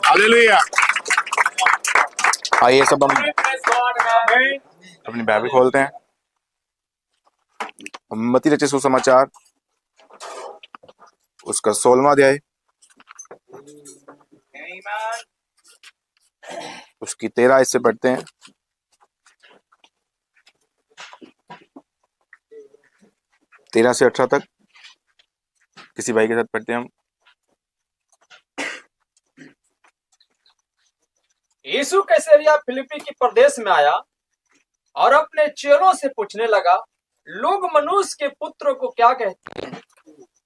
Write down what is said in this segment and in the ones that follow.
Hallelujah. आइए सब हम अपनी बाइबल खोलते हैं, मत्ती रचित सुसमाचार उसका 16वां अध्याय, उसकी 13 आयत से पढ़ते हैं। तेरह से 18 तक किसी भाई के साथ पढ़ते हैं हम। यीशु कैसरिया फिलिप्पी की प्रदेश में आया और अपने चेलों से पूछने लगा, लोग मनुष्य के पुत्र को क्या कहते हैं?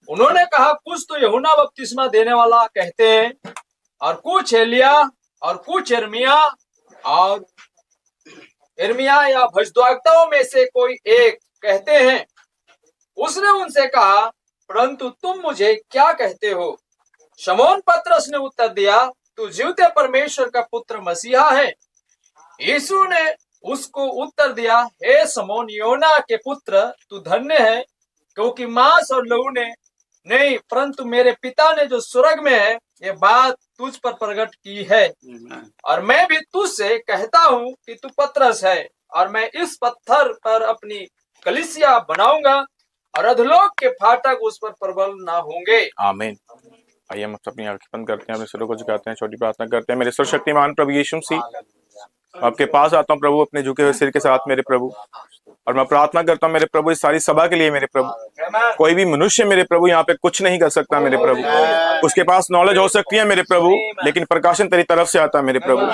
उन्होंने कहा, कुछ तो यूहन्ना बपतिस्मा देने वाला कहते हैं, और कुछ एलिया, और कुछ यिर्मयाह या भविष्यद्वक्ताओं में से कोई एक कहते हैं। उसने उनसे कहा, परंतु तुम मुझे क्या कहते हो? शमौन पतरस ने उत्तर दिया, तू जीवते परमेश्वर का पुत्र मसीहा है। यीशु ने उसको उत्तर दिया, हे शमौन योना के पुत्र, तू धन्य है, क्योंकि मांस और लहू ने नहीं, परंतु मेरे पिता ने जो स्वर्ग में है ये बात तुझ पर प्रकट की है। और मैं भी तुझसे कहता हूँ कि तू पतरस है, और मैं इस पत्थर पर अपनी कलीसिया बनाऊंगा, और अधोलोक के फाटक उस पर प्रबल ना होंगे। आमीन। आइए हम अपनी आंखें बंद करते हैं, अपने सिरों को झुकाते हैं, छोटी प्रार्थना करते हैं। मेरे सर्वशक्तिमान प्रभु यीशु मसीह, आपके पास आता हूँ प्रभु अपने झुके हुए सिर के साथ मेरे प्रभु, और मैं प्रार्थना करता हूँ मेरे प्रभु इस सारी सभा के लिए मेरे प्रभु। कोई भी मनुष्य मेरे प्रभु यहाँ पे कुछ नहीं कर सकता मेरे प्रभु। उसके पास नॉलेज हो सकती है मेरे प्रभु, लेकिन प्रकाशन तेरी तरफ से आता है मेरे प्रभु।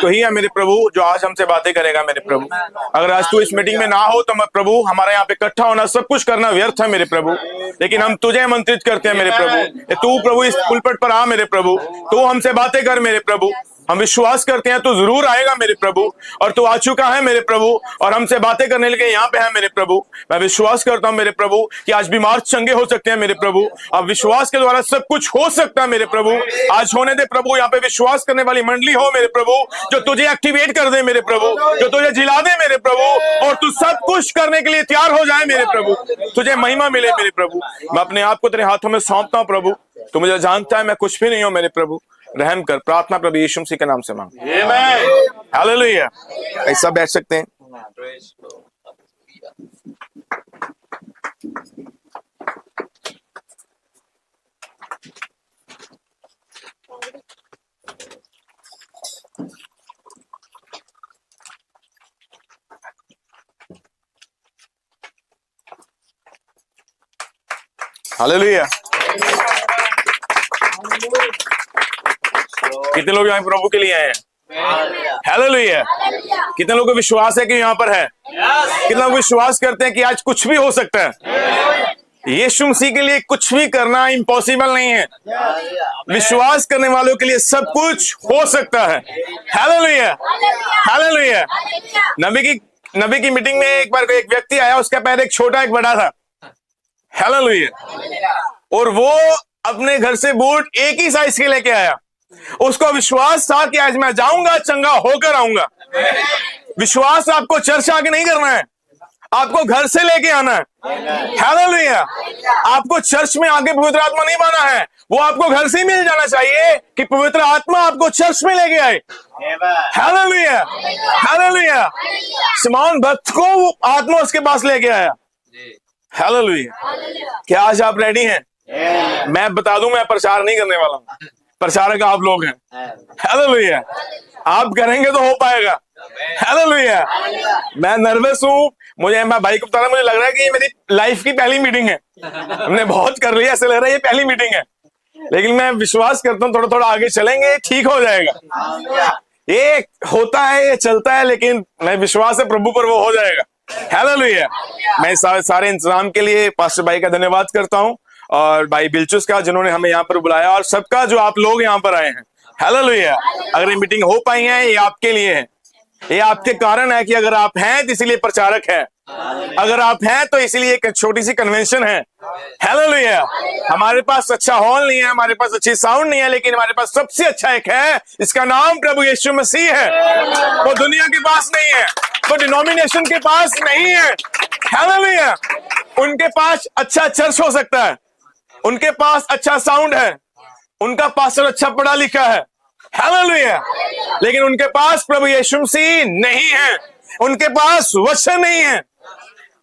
तो ही है मेरे प्रभु जो आज हमसे बातें करेगा मेरे प्रभु। अगर आज तू इस मीटिंग में ना हो तो मैं प्रभु, हमारे यहाँ पे इकट्ठा होना सब कुछ करना व्यर्थ है मेरे प्रभु, लेकिन हम तुझे आमंत्रित करते हैं मेरे प्रभु। तू प्रभु इस पुलपट पर आ मेरे प्रभु, तू हमसे बातें कर मेरे प्रभु। हम विश्वास करते हैं तू जरूर आएगा मेरे प्रभु, और तू आ चुका है मेरे प्रभु, और हमसे बातें करने के लिए यहाँ पे है मेरे प्रभु। मैं विश्वास करता हूँ मेरे प्रभु कि आज बीमार चंगे हो सकते हैं मेरे प्रभु। अब विश्वास के द्वारा सब कुछ हो सकता है मेरे प्रभु। आज होने दे प्रभु, यहाँ पे विश्वास करने वाली मंडली हो मेरे प्रभु, जो तुझे एक्टिवेट कर दे मेरे प्रभु, जो तुझे जिला दे मेरे प्रभु, और तू सब कुछ करने के लिए तैयार हो जाए मेरे प्रभु। तुझे महिमा मिले मेरे प्रभु। मैं अपने आप को तेरे हाथों में सौंपता हूँ प्रभु। तू मुझे जानता है मैं कुछ भी नहीं हूँ मेरे प्रभु। रहम कर, प्रार्थना प्रभु यीशु मसीह के नाम से मांग। हालेलुया। ऐसा बैठ सकते हैं। हालेलुया। कितने लोग यहाँ प्रभु के लिए आए हैं? हालेलुया। कितने लोगों को विश्वास है कि यहाँ पर है? कितने लोग विश्वास करते हैं कि आज कुछ भी हो सकता है? यीशु मसीह के लिए कुछ भी करना इम्पॉसिबल नहीं है। विश्वास करने वालों के लिए सब कुछ हो सकता है। हालेलुया। हालेलुया। नबी की मीटिंग में एक बार एक व्यक्ति आया, उसका पैर एक छोटा एक बड़ा था। हालेलुया। और वो अपने घर से बूट एक ही साइज के लेके आया। उसको विश्वास था कि आज मैं जाऊंगा चंगा होकर आऊंगा। विश्वास आपको चर्च आके नहीं करना है, आपको घर से लेके आना है। हालेलुया। आपको चर्च में आके पवित्र आत्मा नहीं पाना है, वो आपको घर से ही मिल जाना चाहिए कि पवित्र आत्मा आपको चर्च में लेके आए। हालेलुया। हालेलुया। शमौन भक्त को आत्मा उसके पास लेके आया। हालेलुया। क्या आज आप रेडी हैं? मैं बता दूं, मैं प्रचार नहीं करने वाला हूं, प्रचारक आप लोग हैं। हालेलुया। आप करेंगे तो हो पाएगा। हालेलुया। मैं नर्वस हूँ, मैं भाई को बता रहा, मुझे लग रहा है कि ये मेरी लाइफ की पहली मीटिंग है। हमने बहुत कर लिया, ऐसे लग रहा है ये पहली मीटिंग है, लेकिन मैं विश्वास करता हूँ थोड़ा थोड़ा आगे चलेंगे, ठीक हो जाएगा। ये होता है, ये चलता है, लेकिन मैं विश्वास है प्रभु पर वो हो जाएगा। हालेलुया। मैं सारे इंतजाम के लिए पास्टर भाई का धन्यवाद करता हूँ, और भाई बिलचुस का जिन्होंने हमें यहाँ पर बुलाया, और सबका जो आप लोग यहाँ पर आए हैं। हालेलुया। अगर ये मीटिंग हो पाई है, ये आपके लिए है, ये आपके कारण है कि अगर आप हैं तो इसीलिए प्रचारक है, अगर आप हैं तो इसीलिए एक छोटी सी कन्वेंशन है। हालेलुया। हमारे पास अच्छा हॉल नहीं है, हमारे पास अच्छी साउंड नहीं है, लेकिन हमारे पास सबसे अच्छा एक है, इसका नाम प्रभु यीशु मसीह है। वो दुनिया के पास नहीं है, वो डिनोमिनेशन के पास नहीं है। हालेलुया। उनके पास अच्छा चर्च हो सकता है, उनके पास अच्छा साउंड है, उनका पास्टर अच्छा पढ़ा लिखा है, हालेलुया, लेकिन उनके पास प्रभु यीशु मसीह नहीं है, उनके पास वचन नहीं है।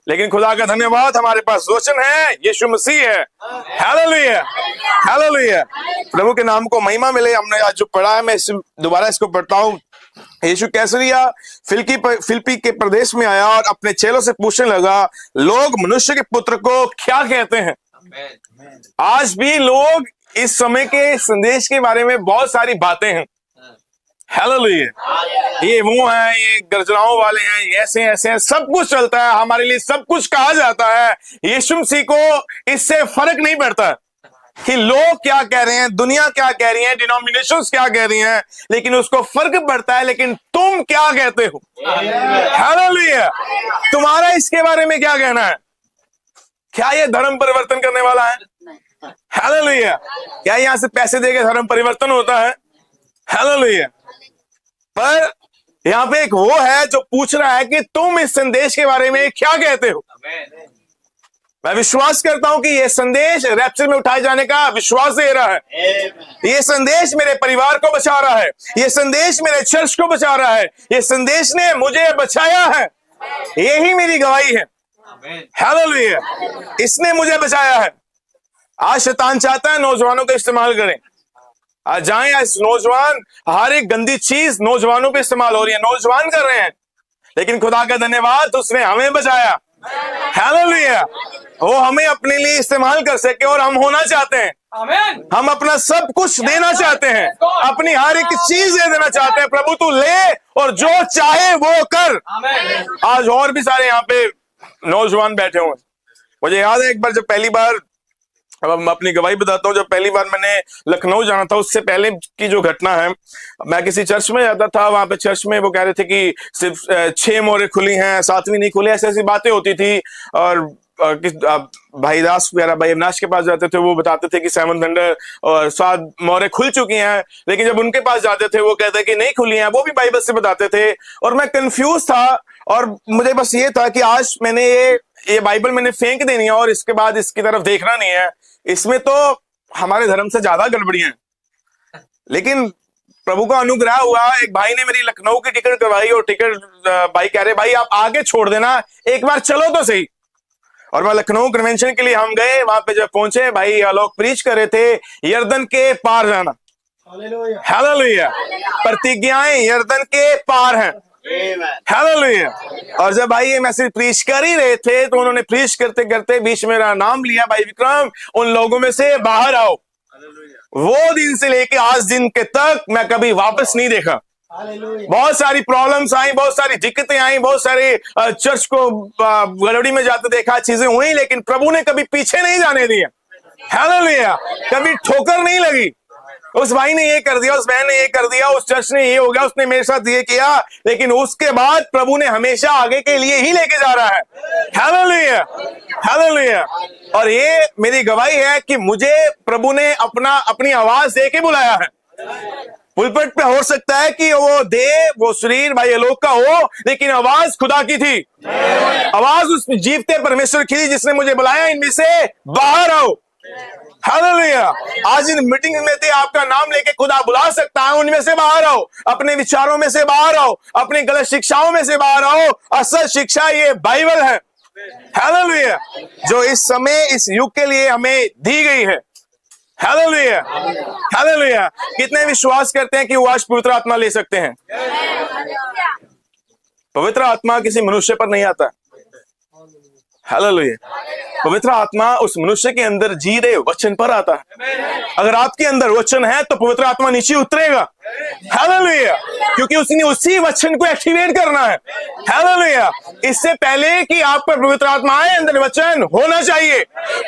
लेकिन खुदा का धन्यवाद, हमारे पास वचन है, यीशु मसीह है, हालेलुया, हालेलुया। प्रभु के नाम को महिमा मिले। हमने आज जो पढ़ा है, मैं दोबारा इसको पढ़ता हूँ। यीशु कैसरिया फिलिप्पी के प्रदेश में आया और अपने चेलों से पूछने लगा, लोग मनुष्य के पुत्र को क्या कहते हैं? आज भी लोग इस समय के संदेश के बारे में बहुत सारी बातें हैं, हालेलुया। ये वो है, ये गर्जनाओं वाले हैं, ये ऐसे ऐसे हैं, सब कुछ चलता है, हमारे लिए सब कुछ कहा जाता है। यीशु मसीह को इससे फर्क नहीं पड़ता कि लोग क्या कह रहे हैं, दुनिया क्या कह रही है, डिनोमिनेशंस क्या कह रही हैं, लेकिन उसको फर्क पड़ता है, लेकिन तुम क्या कहते हो? हालेलुया। तुम्हारा इसके बारे में क्या कहना है? क्या ये धर्म परिवर्तन करने वाला है? हालेलुया। क्या यहां से पैसे देके धर्म परिवर्तन होता है? हालेलुया। पर यहां पे एक वो है जो पूछ रहा है कि तुम इस संदेश के बारे में क्या कहते हो? मैं विश्वास करता हूं कि यह संदेश रैप्चर में उठाए जाने का विश्वास दे रहा है। यह संदेश मेरे परिवार को बचा रहा है, यह संदेश मेरे चर्च को बचा रहा है, यह संदेश ने मुझे बचाया है। यही मेरी गवाही है, हालेलुया। इसने मुझे बचाया है। आज शैतान चाहता है नौजवानों को इस्तेमाल करें। आज जाएं, आज नौजवान, हर एक गंदी चीज नौजवानों पे इस्तेमाल हो रही है, नौजवान कर रहे हैं, लेकिन खुदा का धन्यवाद, उसने हमें बचाया, हालेलुया। वो हमें अपने लिए इस्तेमाल कर सके और हम होना चाहते हैं, हम अपना सब कुछ देना चाहते हैं, अपनी हर एक चीज दे देना चाहते हैं। प्रभु तू ले और जो चाहे वो कर। आज और भी सारे यहाँ पे नौजवान बैठे हुए। मुझे याद है एक बार जब पहली बार, अब मैं अपनी गवाही बताता हूँ, जब पहली बार मैंने लखनऊ जाना था, उससे पहले की जो घटना है, मैं किसी चर्च में जाता था, वहां पे चर्च में वो कह रहे थे कि सिर्फ 6 मोहरें खुली हैं, 7वीं नहीं खुली, ऐसी ऐसी बातें होती थी। और भाई दास वगैरह, भाई अविनाश के पास जाते थे, वो बताते थे कि 7 थंडर और 7 मोहरें खुल चुकी हैं, लेकिन जब उनके पास जाते थे वो कहते कि नहीं खुली हैं, वो भी बाइबल से बताते थे। और मैं कंफ्यूज था, और मुझे बस ये था कि आज मैंने ये बाइबल मैंने फेंक देनी है और इसके बाद इसकी तरफ देखना नहीं है, इसमें तो हमारे धर्म से ज्यादा गड़बड़ियां हैं। लेकिन प्रभु का अनुग्रह हुआ, एक भाई ने मेरी लखनऊ की टिकट करवाई और टिकट भाई कह रहे भाई आप आगे छोड़ देना, एक बार चलो तो सही। और मैं लखनऊ कन्वेंशन के लिए हम गए, वहां पे जब पहुंचे, भाई लोग प्रीच कर रहे थे यर्दन के पार जाना, हालेलुया। प्रतिज्ञाएं यर्दन के पार हैं, हालेलुया। और जब भाई ये मैसेज प्रीच कर ही रहे थे, तो उन्होंने प्रीच करते करते बीच में मेरा नाम लिया, भाई विक्रम उन लोगों में से बाहर आओ। वो दिन से लेके आज दिन के तक मैं कभी वापस नहीं देखा। बहुत सारी प्रॉब्लम्स आई, बहुत सारी दिक्कतें आई, बहुत सारे चर्च को गड़बड़ी में जाते देखा, चीजें हुई, लेकिन प्रभु ने कभी पीछे नहीं जाने दिया, हालेलुया। कभी ठोकर नहीं लगी। उस भाई ने ये कर दिया, उस बहन ने ये कर दिया, उस चर्च ने ये हो गया, उसने मेरे साथ ये किया, लेकिन उसके बाद प्रभु ने हमेशा आगे के लिए ही लेके जा रहा है, हालेलुया, हालेलुया। और ये मेरी गवाही है कि मुझे प्रभु ने अपनी आवाज दे के बुलाया है। पुलपट पे हो सकता है कि वो शरीर भाई लोग का हो, लेकिन आवाज खुदा की थी, आवाज उस जीवते परमेश्वर की थी जिसने मुझे बुलाया, इनमें से बाहर आओ, हालेलुया। आज इन मीटिंग में थे, आपका नाम लेके खुदा बुला सकता है, उनमें से बाहर आओ, अपने विचारों में से बाहर आओ, अपनी गलत शिक्षाओं में से बाहर आओ। असल शिक्षा ये बाइबल है, हालेलुया, जो इस समय इस युग के लिए हमें दी गई है, हालेलुया, हालेलुया। कितने विश्वास करते हैं कि वो आज पवित्र आत्मा ले सकते हैं? पवित्र आत्मा किसी मनुष्य पर नहीं आता, हालेलुया। पवित्र आत्मा उस मनुष्य के अंदर जी रहे वचन पर आता है। अगर आपके अंदर वचन है तो पवित्र आत्मा नीचे उतरेगा, हालेलुया, क्योंकि उसने उसी वचन को एक्टिवेट करना है, हालेलुया। इससे पहले कि आप पर पवित्र आत्मा आए, अंदर वचन होना चाहिए।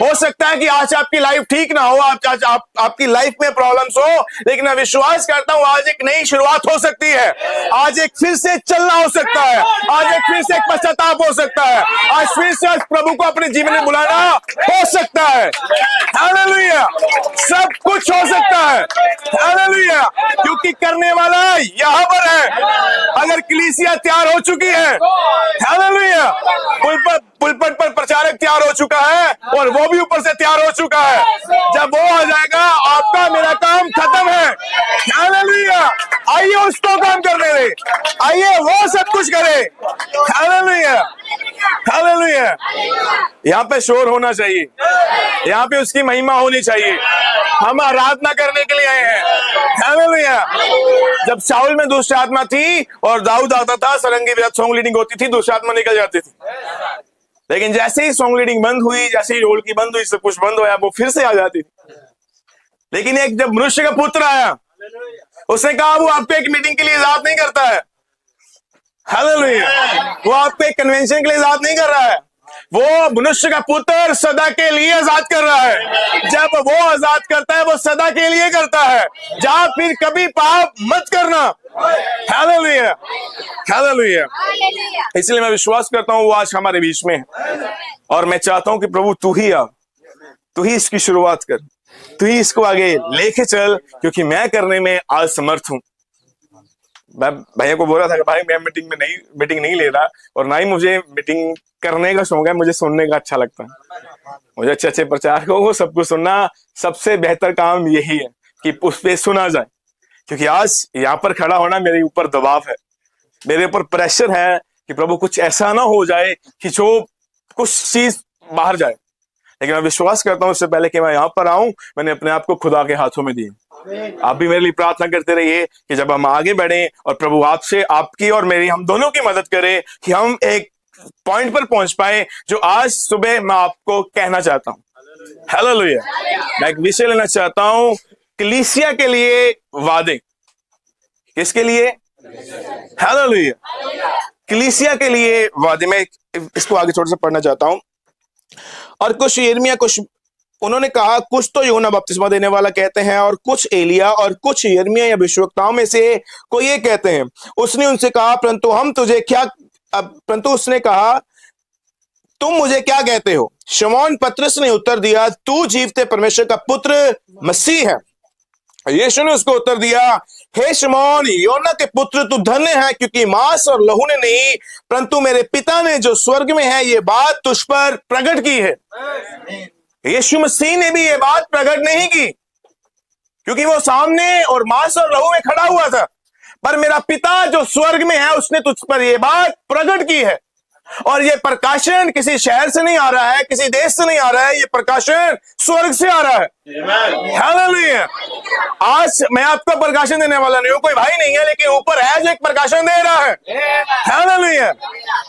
हो सकता है कि आज आपकी लाइफ ठीक ना हो, आपकी लाइफ में प्रॉब्लम्स हो, लेकिन मैं विश्वास करता हूं आज एक नई शुरुआत हो सकती है, आज एक फिर से चलना हो सकता है, आज एक फिर से एक पश्चाताप हो सकता है, आज फिर से प्रभु को अपने जीवन में बुलाना हो सकता है, हालेलुया। सब कुछ हो सकता है, हालेलुया, क्योंकि करने वाला यहाँ पर है। अगर कलीसिया तैयार हो चुकी है, हालेलुया, पुलपट पर प्रचारक तैयार हो चुका है और वो भी ऊपर से तैयार हो चुका है। जब वो आ जाएगा, आपका मेरा काम आइए उसको काम करने दे, आइए वो सब कुछ करे। Hallelujah, hallelujah. यहाँ पे शोर होना चाहिए, यहाँ पे उसकी महिमा होनी चाहिए। हम आराधना करने के लिए आए हैं। हालेलुया। जब शाऊल में दुष्ट आत्मा थी और दाऊद आता था, सरंगी सॉन्ग लीडिंग होती थी, दुष्ट आत्मा निकल जाती थी। लेकिन जैसे ही सॉन्ग लीडिंग बंद हुई, जैसे ही ढोल की बंद हुई, सब कुछ बंद हुआ, वो फिर से आ जाती थी। लेकिन एक जब मनुष्य का पुत्र आया, उसने कहा वो आपको एक मीटिंग के लिए इजाजत नहीं करता है। हालेलुया। वो आपको एक कन्वेंशन के लिए इजाजत नहीं कर रहा है, वो मनुष्य का पुत्र सदा के लिए आजाद कर रहा है। जब वो आजाद करता है, वो सदा के लिए करता है। जहां फिर कभी पाप मत करना। Hallelujah, hallelujah. इसलिए मैं विश्वास करता हूं वो आज हमारे बीच में है, और मैं चाहता हूं कि प्रभु तू ही आ, तू ही इसकी शुरुआत कर, तू ही इसको आगे लेके चल, क्योंकि मैं करने में आज समर्थ हूं। मैं भैया को बोल रहा था कि भाई मैं मीटिंग नहीं ले रहा, और ना ही मुझे मीटिंग करने का शौक है, मुझे सुनने का अच्छा लगता है। मुझे अच्छे अच्छे प्रचारकों को सब कुछ सुनना सबसे बेहतर काम यही है कि उस पे सुना जाए। क्योंकि आज यहाँ पर खड़ा होना मेरे ऊपर दबाव है, मेरे ऊपर प्रेशर है कि प्रभु कुछ ऐसा ना हो जाए कि जो कुछ चीज बाहर जाए। लेकिन मैं विश्वास करता हूं, उससे पहले कि मैं यहाँ पर आऊं, मैंने अपने आप को खुदा के हाथों में दिए। आप भी मेरे लिए प्रार्थना करते रहिए कि जब हम आगे बढ़े और प्रभु आपसे, आपकी और मेरी, हम दोनों की मदद करे कि हम एक पॉइंट पर पहुंच पाए जो आज सुबह मैं आपको कहना चाहता हूं। हालेलुया। मैं एक विषय लेना चाहता हूं, कलीसिया के लिए वादे। किसके लिए? हालेलुया। कलीसिया के लिए वादे। मैं इसको आगे थोड़ा सा पढ़ना चाहता हूं। और कुछ यिर्मयाह, कुछ उन्होंने कहा, कुछ तो यूहन्ना बपतिस्मा देने वाला कहते हैं, और कुछ एलिया, और कुछ यिर्मयाह या भविष्यवक्ताओं में से कोई ये कहते हैं। उसने उनसे कहा, परंतु उसने कहा, तुम मुझे क्या कहते हो? शमौन पतरस ने उत्तर दिया, तू जीवते परमेश्वर का पुत्र मसीह है। यीशु ने उसको उत्तर दिया, हे शमौन, योना के पुत्र, तू धन्य है, क्योंकि मांस और लहू ने नहीं, परंतु मेरे पिता ने जो स्वर्ग में है ये बात तुझ पर प्रकट की है। यीशु मसीह ने भी ये बात प्रकट नहीं की, क्योंकि वो सामने और मांस और लहू में खड़ा हुआ था, पर मेरा पिता जो स्वर्ग में है उसने तुझ पर ये बात प्रकट की है। और ये प्रकाशन किसी शहर से नहीं आ रहा है, किसी देश से नहीं आ रहा है, ये प्रकाशन स्वर्ग से आ रहा है। हालेलुया। आज मैं आपको प्रकाशन देने वाला नहीं हूं, कोई भाई नहीं है, लेकिन ऊपर है जो एक प्रकाशन दे रहा है। हालेलुया।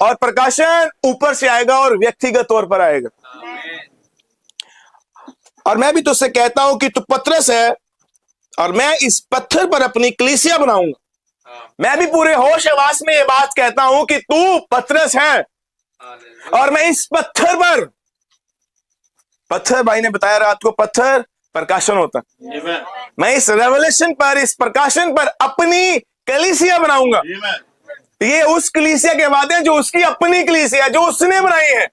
और प्रकाशन ऊपर से आएगा और व्यक्तिगत तौर पर आएगा। और मैं भी तुझसे कहता हूं कि तू पतरस है, और मैं इस पत्थर पर अपनी कलीसिया बनाऊंगा। मैं भी पूरे होश हवास में ये बात कहता हूं कि तू पतरस है, और मैं इस पत्थर पर, पत्थर भाई ने बताया रात को, पत्थर प्रकाशन होता है। मैं इस रेवलेशन पर, इस प्रकाशन पर अपनी कलीसिया बनाऊंगा। ये उस कलीसिया के वादे जो उसकी अपनी कलीसिया, जो उसने बनाई है।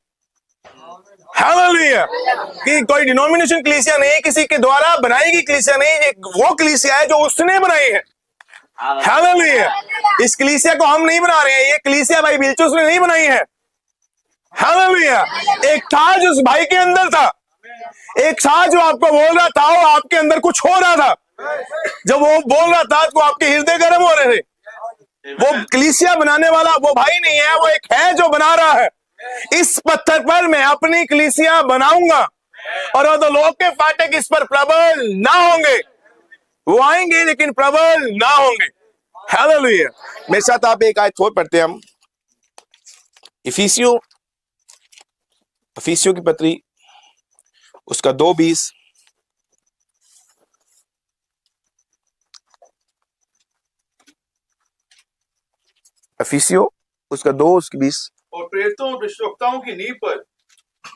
हालेलुया। कि कोई डिनोमिनेशन कलीसिया नहीं, किसी के द्वारा बनाई गई कलीसिया नहीं, ये वो कलीसिया है जो उसने बनाई है। हालेलुया। इस कलीसिया को हम नहीं बना रहे हैं, ये कलीसिया भाई बिलचुस ने नहीं बनाई है। हालेलुया। एक था जो उस भाई के अंदर था, एक था जो आपको बोल रहा था, वो आपके अंदर कुछ हो रहा था। जब वो बोल रहा था तो आपके हृदय गर्म हो रहे थे। वो कलीसिया बनाने वाला वो भाई नहीं है, वो एक है जो बना रहा है। इस पत्थर पर मैं अपनी कलीसिया बनाऊंगा, और तो लोग के फाटक इस पर प्रबल ना होंगे। वो आएंगे लेकिन प्रबल ना होंगे। हालेलुया। मेरे साथ आप एक आयत और पढ़ते हैं हम, इफिसियों की पत्री, उसका 2:20। इफिसियों उसका 2 उसकी 20। और प्रेरितों और भविष्यवक्ताओं की नींव पर,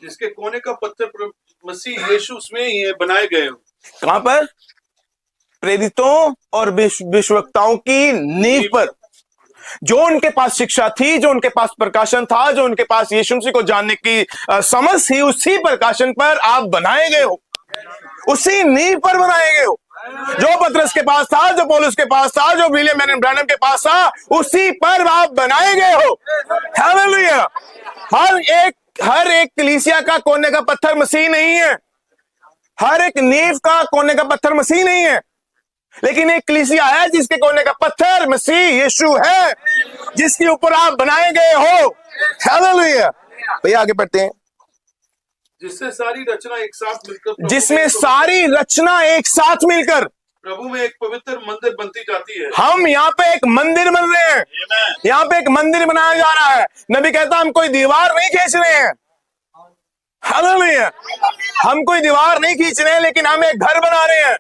जिसके कोने का पत्थर मसीह यीशु उसमें ही बनाए गए हो। कहां पर? प्रेरितों और भविष्यवक्ताओं की नींव पर, जो उनके पास शिक्षा थी, जो उनके पास प्रकाशन था, जो उनके पास यीशु मसीह को जानने की समझ थी, उसी प्रकाशन पर आप बनाए गए हो, उसी नींव पर बनाए गए हो। जो पतरस के पास था, जो पौलुस के पास था, जो विलियम एन ब्रैनम के पास था, उसी पर आप बनाए गए हो। हालेलुया। हर एक कलीसिया का कोने का पत्थर मसीह नहीं है, हर एक नींव का कोने का पत्थर मसीह नहीं है। लेकिन एक कलीसिया है जिसके कोने का पत्थर मसीह यीशु है, जिसके ऊपर आप बनाए गए हो। हालेलुया। भैया आगे बढ़ते हैं। जिससे सारी रचना एक साथ मिलकर जिसमें सारी रचना एक साथ मिलकर प्रभु में एक पवित्र मंदिर बनती जाती है। हम यहाँ पे एक मंदिर बन रहे हैं, यहाँ पे एक मंदिर बनाया जा रहा है। नबी कहता हम कोई दीवार नहीं खींच रहे हैं। हालेलुया। हम कोई दीवार नहीं खींच रहे हैं, लेकिन हम एक घर बना रहे हैं।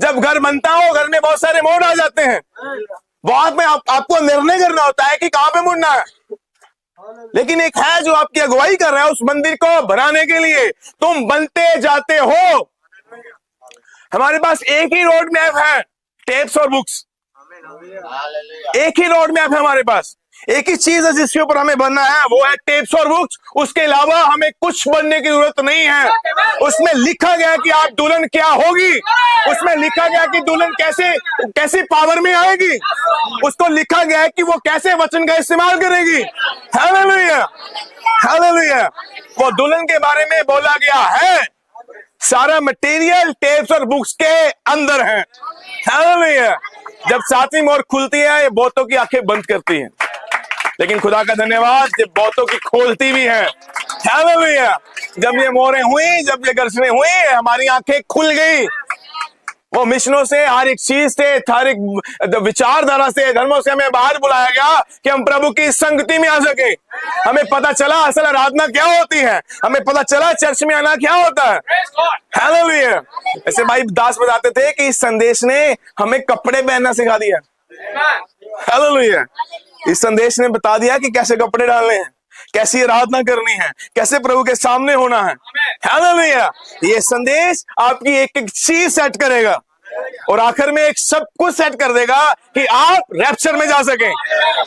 जब घर बनता हो, घर में बहुत सारे मोड़ आ जाते हैं। वहां पे आपको निर्णय करना होता है कि कहां पे मुड़ना है, लेकिन एक है जो आपकी अगुवाई कर रहा है उस मंदिर को बनाने के लिए। तुम बनते जाते हो। हमारे पास एक ही रोड मैप है, टेप्स और बुक्स। एक ही रोड मैप है हमारे पास, एक ही चीज है जिसके ऊपर हमें बनना है, वो है टेप्स और बुक्स। उसके अलावा हमें कुछ बनने की जरूरत नहीं है। उसमें लिखा गया कि आप दुल्हन क्या होगी, उसमें लिखा गया कि दुल्हन कैसे पावर में आएगी, उसको लिखा गया है कि वो कैसे वचन का इस्तेमाल करेगी। Hallelujah, hallelujah. वो दुल्हन के बारे में बोला गया है। सारा मटेरियल टेप्स और बुक्स के अंदर है। हालेलुया। जब सातवीं मोहर खुलती है, ये बहुतों की आंखें बंद करती हैं, लेकिन खुदा का धन्यवाद ये बहुतों की खोलती भी है। हालेलुया। जब ये मोहरें हुई, जब ये गर्जनें हुई, हमारी आंखें खुल गई। वो मिशनों से, हर एक चीज से, हर एक विचारधारा से, धर्मों से हमें बाहर बुलाया गया कि हम प्रभु की संगति में आ सके। हमें पता चला असल आराधना क्या होती है, हमें पता चला चर्च में आना क्या होता है। हालेलुया। ऐसे भाई दास बताते थे कि इस संदेश ने हमें कपड़े पहनना सिखा दिया। हालेलुया। इस संदेश ने बता दिया कि कैसे कपड़े डालने हैं, कैसी आराधना करनी है, कैसे प्रभु के सामने होना है। हालेलुया। ये संदेश आपकी एक एक चीज सेट करेगा और आखिर में एक सब कुछ सेट कर देगा कि आप रैप्चर में जा सके।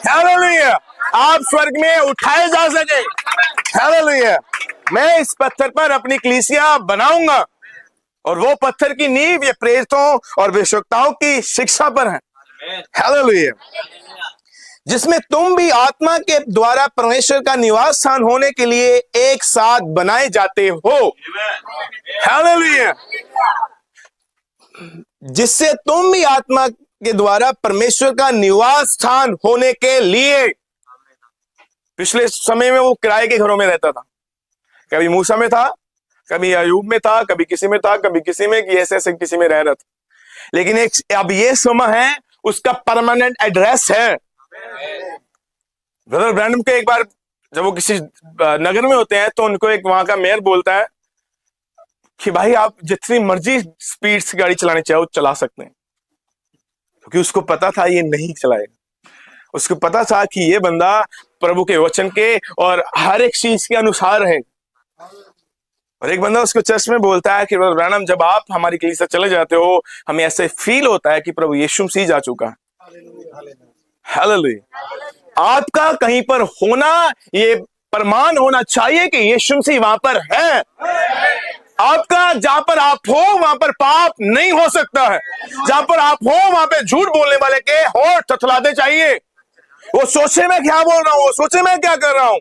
हालेलुया। आप स्वर्ग में उठाए जा सके। हालेलुया। मैं इस पत्थर पर अपनी कलीसिया बनाऊंगा और वो पत्थर की नींव ये प्रेरितों और भविष्यवक्ताओं की शिक्षा पर है। हालेलुया। जिसमें तुम भी आत्मा के द्वारा परमेश्वर का निवास स्थान होने के लिए एक साथ बनाए जाते हो। हालेलुया। जिससे तुम भी आत्मा के द्वारा परमेश्वर का निवास स्थान होने के लिए। पिछले समय में वो किराए के घरों में रहता था, कभी मूसा में था, कभी अयूब में था, कभी किसी में था, कभी किसी में, ऐसे ऐसे किसी में रह रहा था। लेकिन एक अब ये समय है उसका परमानेंट एड्रेस है। ब्रदर ब्रैनम के एक बार जब वो किसी नगर में होते हैं तो उनको एक वहां का मेयर बोलता है कि भाई आप जितनी मर्जी स्पीड से गाड़ी चलानी चाहो चला सकते हैं, क्योंकि उसको पता था ये नहीं चलाएगा। उसको पता था कि ये बंदा प्रभु के वचन के और हर एक चीज के अनुसार है। और एक बंदा उसको चर्च में बोलता है कि ब्रदर ब्रैनम जब आप हमारी कलीसिया चले जाते हो हमें ऐसे फील होता है कि प्रभु यीशु मसीह जा चुका है। हालेलुया। आपका कहीं पर होना ये प्रमाण होना चाहिए कि यीशु मसीह वहां पर है। आपका जहां पर आप हो वहां पर पाप नहीं हो सकता है। जहां पर आप हो वहां पे झूठ बोलने वाले के होठ थथलाते चाहिए। वो सोचे मैं क्या बोल रहा हूं, वो सोचे मैं क्या कर रहा हूं,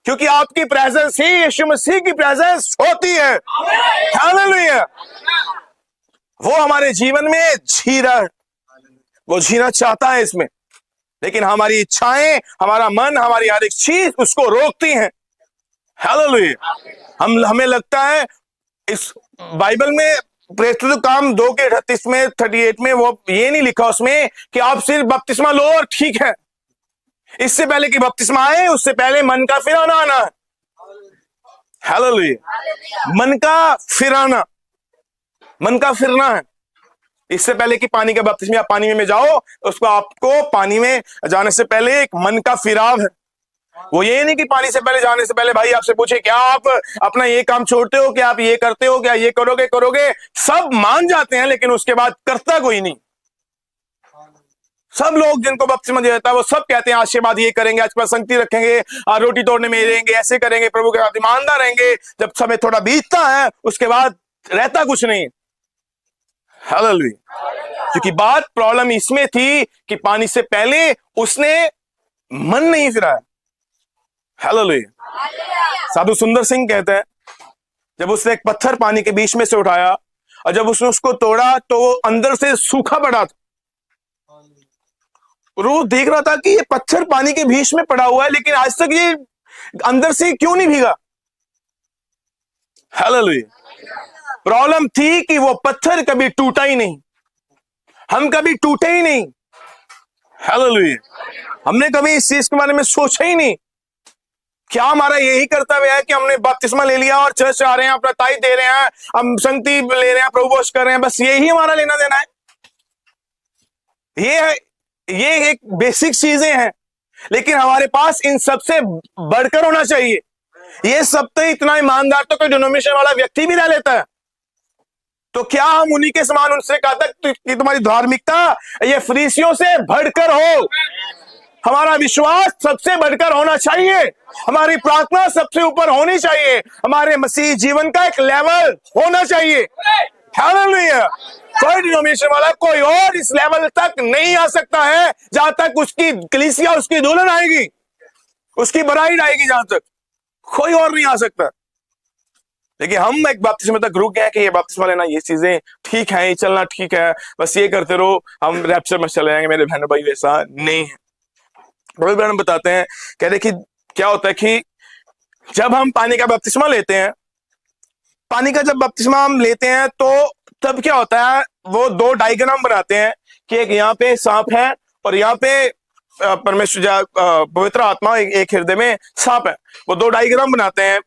क्योंकि आपकी प्रेजेंस ही यीशु मसीह की प्रेजेंस होती है। हालेलुया। वो हमारे जीवन में जी रहा है, वो जीना चाहता है इसमें, लेकिन हमारी इच्छाएं, हमारा मन, हमारी हर एक चीज उसको रोकती हैं। हालेलुया। हमें लगता है इस बाइबल में प्रेरितों काम 2 के 38 में 38 में वो ये नहीं लिखा उसमें कि आप सिर्फ बपतिस्मा लो और ठीक है। इससे पहले कि बपतिस्मा आए उससे पहले मन का फिराना आना है। हालेलुया। मन का फिराना, मन का फिरना है। इससे पहले कि पानी का बपतिस्मा पानी में जाओ, उसको आपको पानी में जाने से पहले एक मन का फिराव है। वो ये नहीं कि पानी से पहले जाने से पहले भाई आपसे पूछे क्या आप अपना ये काम छोड़ते हो, क्या आप ये करते हो, क्या ये करोगे। सब मान जाते हैं लेकिन उसके बाद करता कोई नहीं। सब लोग जिनको बपतिस्मा दिया जाता है वो सब कहते हैं आज के बाद ये करेंगे, आज के बाद संगति रखेंगे, रोटी तोड़ने में रहेंगे, ऐसे करेंगे, प्रभु के साथ ईमानदार रहेंगे। जब समय थोड़ा बीतता है उसके बाद रहता कुछ नहीं। हालेलुया। क्योंकि बात प्रॉब्लम इसमें थी कि पानी से पहले उसने मन नहीं फिराया। हालेलुया। साधु सुंदर सिंह कहते हैं जब उसने एक पत्थर पानी के बीच में से उठाया और जब उसने उसको तोड़ा तो वो अंदर से सूखा पड़ा था। और वो देख रहा था कि ये पत्थर पानी के बीच में पड़ा हुआ है, लेकिन आज तक ये अंदर से क्यों नहीं भीगा। हालेलुया। प्रॉब्लम थी कि वो पत्थर कभी टूटा ही नहीं, हम कभी टूटे ही नहीं। हालेलुया। हमने कभी इस चीज के बारे में सोचा ही नहीं। क्या हमारा यही कर्तव्य है कि हमने बपतिस्मा ले लिया और चर्च आ रहे हैं, अपना ताई दे रहे हैं, हम संगति ले रहे हैं, प्रभु वश कर रहे हैं, बस यही हमारा लेना देना है। ये एक बेसिक चीजें हैं, लेकिन हमारे पास इन सबसे बढ़कर होना चाहिए। ये सब तो इतना ईमानदार तो कोई डिनोमिनेशन वाला व्यक्ति भी रह लेता है। तो क्या हम उन्हीं के समान उनसे कहा तक कि तुम्हारी धार्मिकता ये फरीसियों से बढ़कर हो। हमारा विश्वास सबसे बढ़कर होना चाहिए, हमारी प्रार्थना सबसे ऊपर होनी चाहिए, हमारे मसीह जीवन का एक लेवल होना चाहिए। हालेलुया। कोई डिनोमिनेशन वाला कोई और इस लेवल तक नहीं आ सकता है जहां तक उसकी कलीसिया, उसकी दुल्हन आएगी, उसकी ब्राइड आएगी, जहां तक कोई और नहीं आ सकता। लेकिन हम एक बपतिस्मा तक रुक गए कि ये बपतिस्मा लेना, ये चीजें ठीक है, ये चलना ठीक है, बस ये करते रहो, हम रैप्चर में चले जाएंगे। मेरे बहन भाई वैसा नहीं है। प्रभु बताते हैं, कहते कि क्या होता है कि जब हम पानी का बपतिस्मा लेते हैं, पानी का जब बपतिस्मा हम लेते हैं तो तब क्या होता है, वो दो डायग्राम बनाते हैं कि एक यहाँ पे सांप है और यहाँ पे परमेश्वर पवित्र आत्मा एक हृदय में सांप है। वो दो डायग्राम बनाते हैं,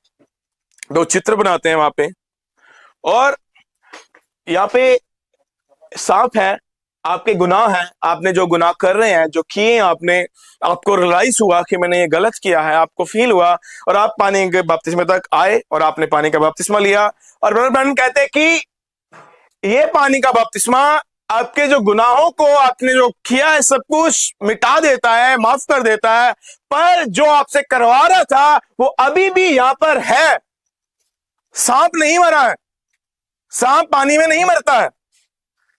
दो चित्र बनाते हैं वहां पे। और यहाँ पे सांप है, आपके गुनाह है, आपने जो गुनाह कर रहे हैं, जो किए आपने, आपको रियलाइज हुआ कि मैंने ये गलत किया है, आपको फील हुआ और आप पानी के बपतिस्मे तक आए और आपने पानी का बपतिस्मा लिया। और ब्रदर ब्रैनम कहते हैं कि ये पानी का बपतिस्मा आपके जो गुनाहों को, आपने जो किया है, सब कुछ मिटा देता है, माफ कर देता है। पर जो आपसे करवा रहा था वो अभी भी यहां पर है। सांप नहीं मरा है, सांप पानी में नहीं मरता है,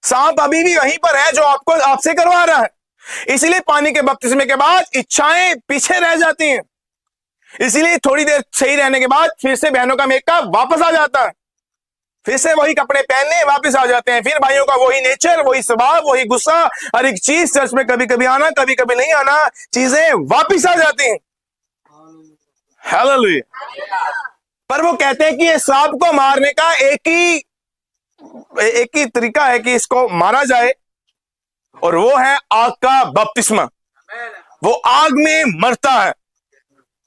सांप अभी भी वहीं पर है जो आपको आपसे करवा रहा है। इसीलिए पानी के बपतिस्मे के बाद इच्छाएं पीछे रह जाती हैं, इसीलिए थोड़ी देर सही रहने के बाद फिर से बहनों का मेकअप वापस आ जाता है, फिर से वही कपड़े पहनने वापस आ जाते हैं, फिर भाइयों का वही नेचर, वही स्वभाव, वही गुस्सा, हर एक चीज, चर्च में कभी कभी आना, कभी कभी नहीं आना, चीजें वापस आ जाती हैं। हालेलुया। पर वो कहते हैं कि ये सांप को मारने का एक ही तरीका है कि इसको मारा जाए, और वो है आग का बपतिस्मा। वो आग में मरता है।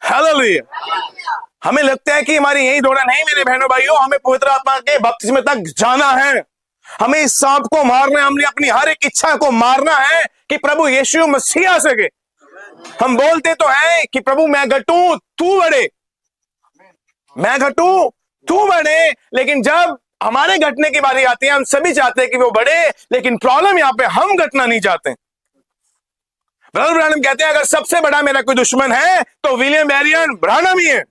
हालेलुया। हमें लगता है कि हमारी यही दौड़ नहीं मेरे बहनों भाइयों, हमें पवित्र आत्मा के बपतिस्मे तक जाना है। हमें इस सांप को मारना है, हमने अपनी हर एक इच्छा को मारना है कि प्रभु यीशु मसीह आ सके। हम बोलते तो हैं कि प्रभु मैं घटूं तू बढ़े, मैं घटूं तू बढ़े, लेकिन जब हमारे घटने की बारी आती है हम सभी चाहते हैं कि वो बढ़े, लेकिन प्रॉब्लम यहां पे हम घटना नहीं चाहते। ब्रदर ब्रैनम कहते हैं अगर सबसे बड़ा मेरा कोई दुश्मन है तो विलियम मैरियन ब्रैनम ही है।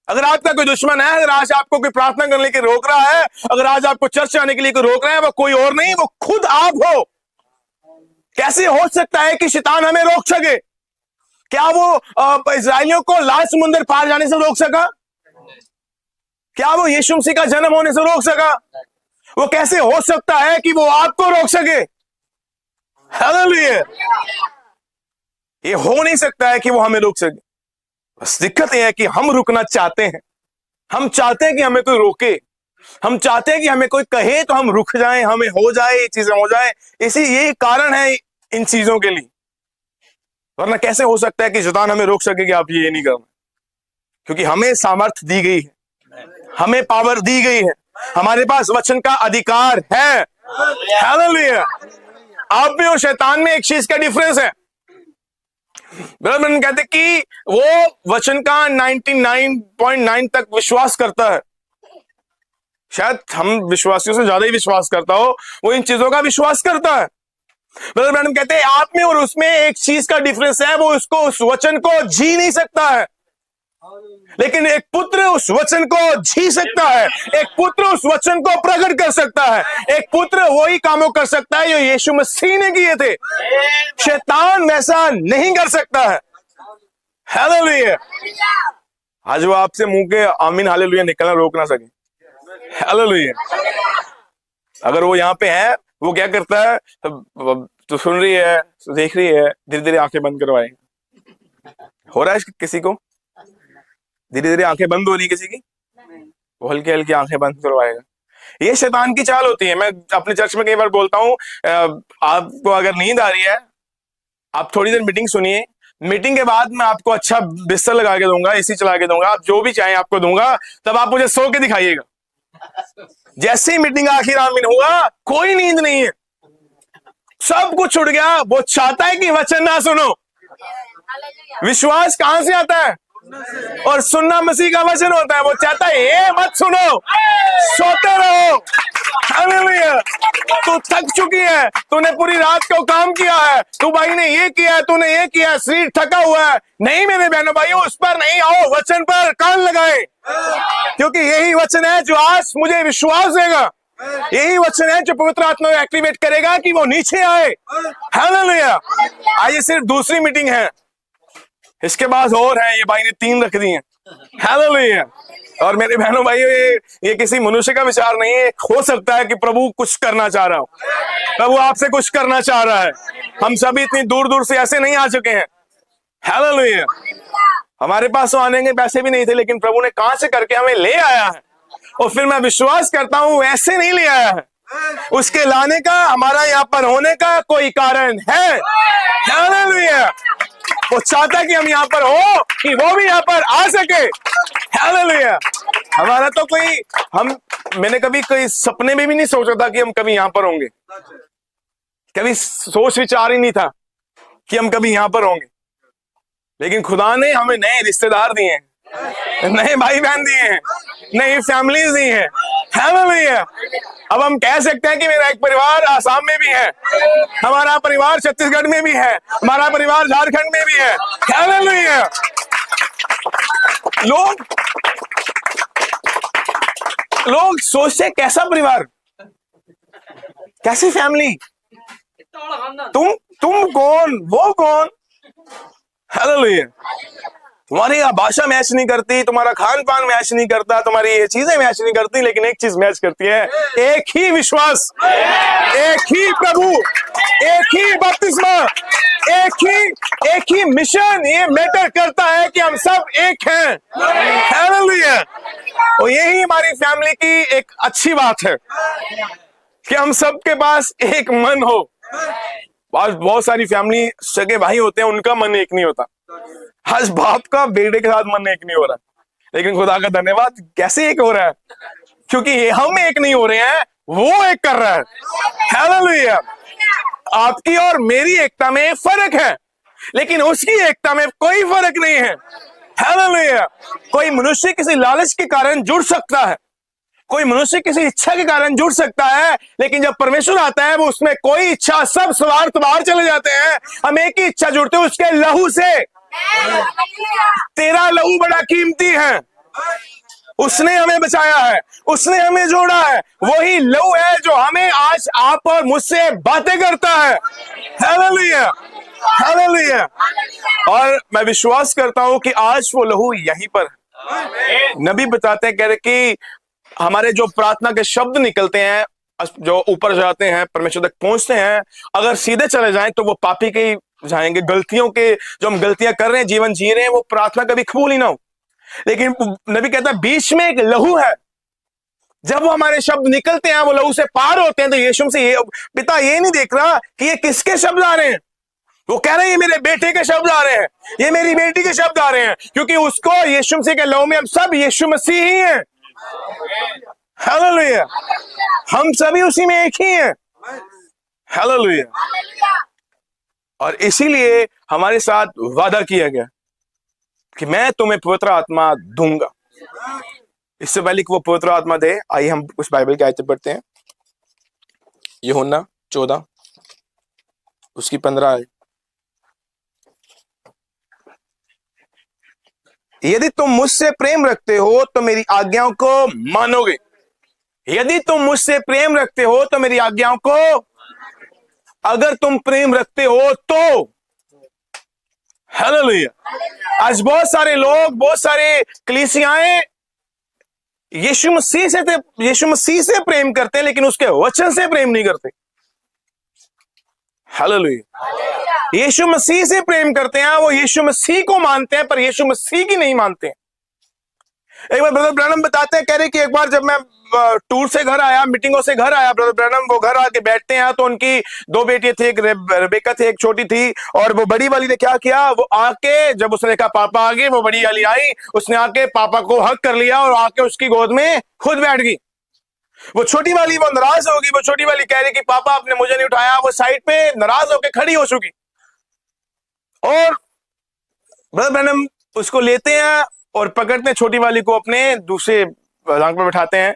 अगर आपका कोई दुश्मन है, अगर आज आपको कोई प्रार्थना करने के लिए रोक रहा है, अगर आज आपको चर्च आने के लिए कोई रोक रहा है, वो कोई और नहीं, वो खुद आप हो। कैसे हो सकता है कि शैतान हमें रोक सके? क्या वो इस्राएलियों को लाल समुद्र पार जाने से रोक सका? क्या वो यीशु मसीह का जन्म होने से रोक सका? वो कैसे हो सकता है कि वो आपको रोक सके? हालेलुया। ये हो नहीं सकता है कि वो हमें रोक सके। बस दिक्कत यह है कि हम रुकना चाहते हैं, हम चाहते हैं कि हमें कोई रोके, हम चाहते हैं कि हमें कोई कहे तो हम रुक जाएं, हमें हो जाए, ये चीजें हो जाए। इसी यही कारण है इन चीजों के लिए। वरना कैसे हो सकता है कि शैतान हमें रोक सके कि आप ये नहीं करना? क्योंकि हमें सामर्थ्य दी गई है, हमें पावर दी गई है, हमारे पास वचन का अधिकार है। हालेलुया। आप में और शैतान में एक चीज का डिफरेंस है। ब्रदर कहते कि वो वचन का 99.9 तक विश्वास करता है, शायद हम विश्वासियों से ज्यादा ही विश्वास करता हो, वो इन चीजों का विश्वास करता है। ब्रदर ब्रैनम कहते हैं आप में और उसमें एक चीज का डिफरेंस है, वो उसको उस वचन को जी नहीं सकता है, लेकिन एक पुत्र उस वचन को जी सकता है, एक पुत्र उस वचन को प्रकट कर सकता है, एक पुत्र वही कामों कर सकता है जो यीशु मसीह ने किए थे। शैतान वैसा नहीं कर सकता है। हालेलुया। आज वो आपसे मुंह के आमीन हालेलुया निकलना रोक ना सके। हालेलुया। अगर वो यहाँ पे है, वो क्या करता है, तो सुन रही है, देख रही है, धीरे धीरे आंखें बंद करवाएगा। हो रहा है किसी को? धीरे धीरे आंखें बंद हो रही किसी की, वो हल्की हल्की आंखें बंद करवाएगा। ये शैतान की चाल होती है। मैं अपने चर्च में कई बार बोलता हूँ, आपको अगर नींद आ रही है, आप थोड़ी देर मीटिंग सुनिए, मीटिंग के बाद मैं आपको अच्छा बिस्तर लगा के दूंगा, एसी चला के दूंगा, आप जो भी चाहें आपको दूंगा, तब आप मुझे सो के दिखाइएगा। जैसे ही मीटिंग आखिर आमीन हुआ, कोई नींद नहीं है, सब कुछ छूट गया। वो चाहता है कि वचन ना सुनो। विश्वास कहां से आता है? और सुनना मसीह का वचन होता है। वो चाहता है ये मत सुनो, सोते रहो। हालेलुया। तू थक चुकी है, तूने पूरी रात को काम किया है, तू भाई ने ये किया है, तूने ये किया है, शरीर थका हुआ है। नहीं मेरे बहनों भाइयों, उस पर नहीं आओ, वचन पर कान लगाए, क्योंकि यही वचन है जो आज मुझे विश्वास देगा। यही वचन है जो पवित्र आत्मा को एक्टिवेट करेगा कि वो नीचे आए। हालेलुया। आज सिर्फ दूसरी मीटिंग है, इसके बाद और है, ये भाई ने 3 रख दी हैं। हालेलुया। और मेरे बहनों भाइयों, ये किसी मनुष्य का विचार नहीं है। हो सकता है कि प्रभु कुछ करना चाह रहा हो, प्रभु आपसे कुछ करना चाह रहा है। हम सभी इतनी दूर दूर से ऐसे नहीं आ चुके हैं। हालेलुया। हमारे पास तो आने के पैसे भी नहीं थे, लेकिन प्रभु ने कहां से करके हमें ले आया है। और फिर मैं विश्वास करता हूं ऐसे नहीं ले आया है, उसके लाने का, हमारा यहाँ पर होने का कोई कारण है। हालेलुया। वो चाहता है कि हम यहाँ पर हो, कि वो भी यहाँ पर आ सके। हालेलुया। हमारा तो मैंने कभी कोई सपने में भी नहीं सोचा था कि हम कभी यहाँ पर होंगे। कभी सोच विचार ही नहीं था कि हम कभी यहाँ पर होंगे। लेकिन खुदा ने हमें नए रिश्तेदार दिए हैं, नए भाई बहन दिए हैं, नई फैमिलीज दी हैं। हालेलुया। अब हम कह सकते हैं कि मेरा एक परिवार आसाम में भी है, हमारा परिवार छत्तीसगढ़ में भी है, हमारा परिवार झारखंड में भी है। हालेलुया। लोग सोचते कैसा परिवार, कैसी फैमिली, तुम कौन, वो कौन। हालेलुया। तुम्हारी भाषा मैच नहीं करती, तुम्हारा खान पान मैच नहीं करता, तुम्हारी ये चीजें मैच नहीं करती, लेकिन एक चीज मैच करती है, एक ही विश्वास, एक ही प्रभु, एक ही बपतिस्मा, एक ही मिशन। ये मैटर करता है कि हम सब एक हैं। हालेलुया। और यही हमारी फैमिली की एक अच्छी बात है कि हम सबके पास एक मन हो। बहुत सारी फैमिली सगे भाई होते हैं, उनका मन एक नहीं होता। आज बाप का बेटे के साथ मन एक नहीं हो रहा, लेकिन खुदा का धन्यवाद कैसे एक हो रहा है, क्योंकि हम एक नहीं हो रहे हैं, वो एक कर रहा है। हालेलुया। आपकी और मेरी एकता में फर्क है, लेकिन उसकी एकता में कोई फर्क नहीं है। हालेलुया। कोई मनुष्य किसी लालच के कारण जुड़ सकता है, कोई मनुष्य किसी इच्छा के कारण जुड़ सकता है, लेकिन जब परमेश्वर आता है, वो उसमें कोई इच्छा, सब स्वार्थ बाहर चले जाते हैं। हम एक ही इच्छा जुड़ते हैं, उसके लहू से। तेरा लहू बड़ा कीमती है, उसने हमें बचाया है, उसने हमें जोड़ा है। वही लहू है जो हमें आज आप और मुझसे बातें करता है। हालेलुया। हालेलुया। और मैं विश्वास करता हूं कि आज वो लहू यहीं पर है। नबी बताते हैं, कह रहे कि हमारे जो प्रार्थना के शब्द निकलते हैं, जो ऊपर जाते हैं, परमेश्वर तक पहुंचते हैं, अगर सीधे चले जाएं तो वो पापी के जाएंगे। गलतियों के, जो हम गलतियां कर रहे हैं, जीवन जी रहे हैं, वो प्रार्थना कभी कबूल ही ना हो। लेकिन नबी कहता है बीच में एक लहू है, जब वो हमारे शब्द निकलते हैं, वो लहू से पार होते हैं, तो यीशु से पिता ये नहीं देख रहा कि ये किसके शब्द आ रहे हैं। वो कह रहे हैं ये मेरे बेटे के शब्द आ रहे हैं, ये मेरी बेटी के शब्द आ रहे हैं, क्योंकि उसको यीशु मसीह के लहू में हम सब यीशु मसीह ही हैं। हालेलुया। हम सभी उसी में एक ही हैं। हालेलुया। और इसीलिए हमारे साथ वादा किया गया कि मैं तुम्हें पवित्र आत्मा दूंगा। इससे पहले कि वो पवित्र आत्मा दे, आइए हम उस बाइबल की आयतें पढ़ते हैं। यूहन्ना 14 उसकी 15 है। यदि तुम मुझसे प्रेम रखते हो तो मेरी आज्ञाओं को मानोगे। यदि तुम मुझसे प्रेम रखते हो तो मेरी आज्ञाओं को, अगर तुम प्रेम रखते हो तो। हालेलुया। आज बहुत सारे लोग, बहुत सारे कलीसियाएं यीशु मसीह से प्रेम करते हैं, लेकिन उसके वचन से प्रेम नहीं करते। हालेलुया। यीशु मसीह से प्रेम करते हैं, वो यीशु मसीह को मानते हैं, पर यीशु मसीह की नहीं मानते हैं। एक बार ब्रदर ब्रैनम बताते हैं, कह रहे कि एक बार जब मैं टूर से घर आया, मीटिंगों से घर आया, ब्रदर ब्रैनम वो घर आके बैठते हैं, तो उनकी 2 बेटियां थी, एक रेबेका थी, एक छोटी थी। और वो बड़ी वाली ने क्या किया, वो आके जब उसने देखा पापा आ गए, वो बड़ी वाली आई, उसने आके पापा को हक कर लिया और आके उसकी गोद में खुद बैठ गई। वो छोटी वाली वो नाराज होगी, वो छोटी वाली कह रही कि पापा आपने मुझे नहीं उठाया, वो साइड पे नाराज होकर खड़ी हो चुकी। और ब्रदर ब्रैनम उसको लेते हैं और पकड़ते हैं छोटी वाली को, अपने दूसरे टांग पे बैठाते हैं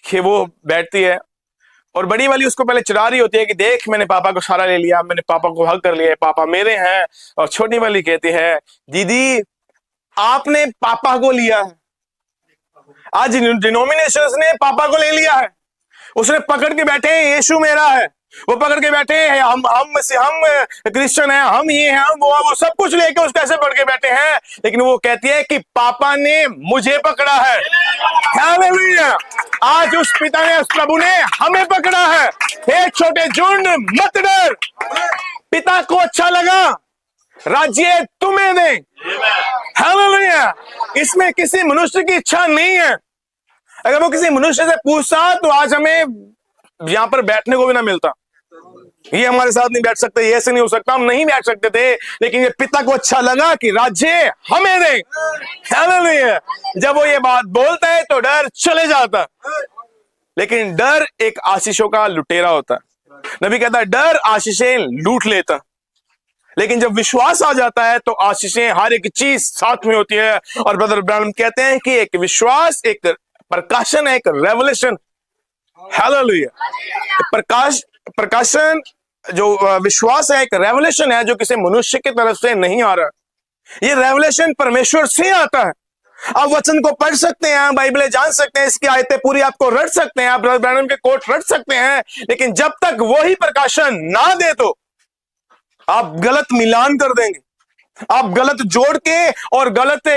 कि वो बैठती है। और बड़ी वाली उसको पहले चिढ़ा रही होती है कि देख मैंने पापा को सहारा ले लिया, मैंने पापा को हक कर लिया, पापा मेरे हैं। और छोटी वाली कहती है दीदी आपने पापा को लिया है, आज डिनोमिनेशंस ने पापा को ले लिया है। उसने पकड़ के बैठे हैं यीशु मेरा है, वो पकड़ के बैठे हैं हम क्रिश्चियन हैं, हम ये हैं, हम वो सब कुछ लेके उसको ऐसे पकड़ के बैठे हैं। लेकिन वो कहती है कि पापा ने मुझे पकड़ा है। हालेलुया। आज उस पिता ने, उस प्रभु ने हमें पकड़ा है। हे छोटे झुंड मत डर, पिता को अच्छा लगा राज्य तुम्हें दे। हालेलुया। इसमें किसी मनुष्य की इच्छा नहीं है। अगर वो किसी मनुष्य से पूछता तो आज हमें यहां पर बैठने को भी ना मिलता। ये हमारे साथ नहीं बैठ सकते, ये ऐसे नहीं हो सकता, हम नहीं बैठ सकते थे। लेकिन ये पिता को अच्छा लगा कि राज्य हमें दे। हालेलुया। जब वो ये बात बोलता है तो डर चले जाता। लेकिन डर एक आशीषों का लुटेरा होता है। नबी कहता है डर आशीषें लूट लेता, लेकिन जब विश्वास आ जाता है तो आशीषें हर एक चीज साथ में होती है। और ब्रदर ब्रैनम कहते हैं कि एक विश्वास एक प्रकाशन है, एक रेवलेशन। हालेलुया। प्रकाशन जो विश्वास है, एक रेवलेशन है जो किसी मनुष्य की तरफ से नहीं आ रहा। ये रेवलेशन परमेश्वर से आता है। आप वचन को पढ़ सकते हैं, बाइबलें जान सकते हैं, इसकी आयतें पूरी आपको रट सकते हैं, आप ब्रदर ब्रैनम के कोट रट सकते हैं, लेकिन जब तक वही प्रकाशन ना दे तो आप गलत मिलान कर देंगे। आप गलत जोड़ के और गलत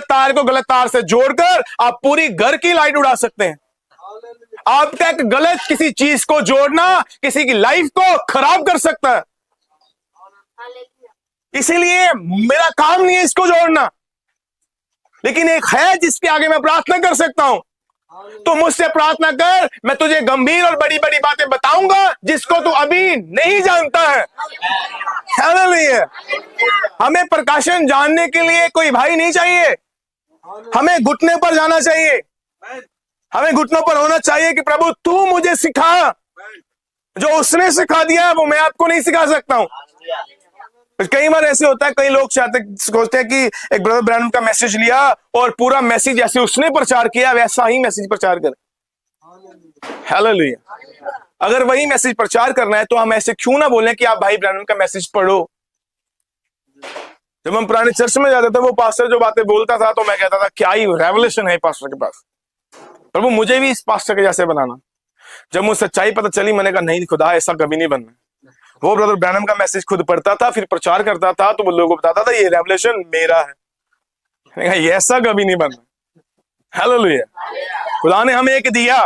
तार को गलत तार से जोड़कर आप पूरी घर की लाइट उड़ा सकते हैं। आप तक गलत किसी चीज को जोड़ना किसी की लाइफ को खराब कर सकता है। इसीलिए मेरा काम नहीं है इसको जोड़ना, लेकिन एक है जिसके आगे मैं प्रार्थना कर सकता हूं। तो मुझसे प्रार्थना कर, मैं तुझे गंभीर और बड़ी बड़ी बातें बताऊंगा जिसको तू अभी नहीं जानता है। हालेलुया। हमें प्रकाशन जानने के लिए कोई भाई नहीं चाहिए, हमें घुटने पर जाना चाहिए, हमें घुटनों पर होना चाहिए कि प्रभु तू मुझे सिखा। जो उसने सिखा दिया वो मैं आपको नहीं सिखा सकता हूं। कई बार ऐसे होता है, कई लोग सोचते हैं कि एक ब्रदर ब्रैनम का मैसेज लिया और पूरा मैसेज जैसे उसने प्रचार किया वैसा ही मैसेज प्रचार करें। हालेलुया। अगर वही मैसेज प्रचार करना है तो हम ऐसे क्यों ना बोलें कि आप भाई ब्रैनम का मैसेज पढ़ो। जब हम पुराने चर्च में जाते थे, वो पास्टर जो बातें बोलता था तो मैं कहता था क्या ही रेवलेशन है पास्टर के पास, प्रभु मुझे भी इस पास्टर के जैसे बनाना। जब मुझे सच्चाई पता चली, मैंने कहा नहीं खुदा ऐसा कभी नहीं बनना। वो ब्रदर ब्रैनम का मैसेज खुद पढ़ता था, फिर प्रचार करता था, तो वो लोगों को बताता था ये रेवलेशन मेरा है। ये ऐसा कभी नहीं बनना। हालेलुया। खुदा ने हमें एक दिया,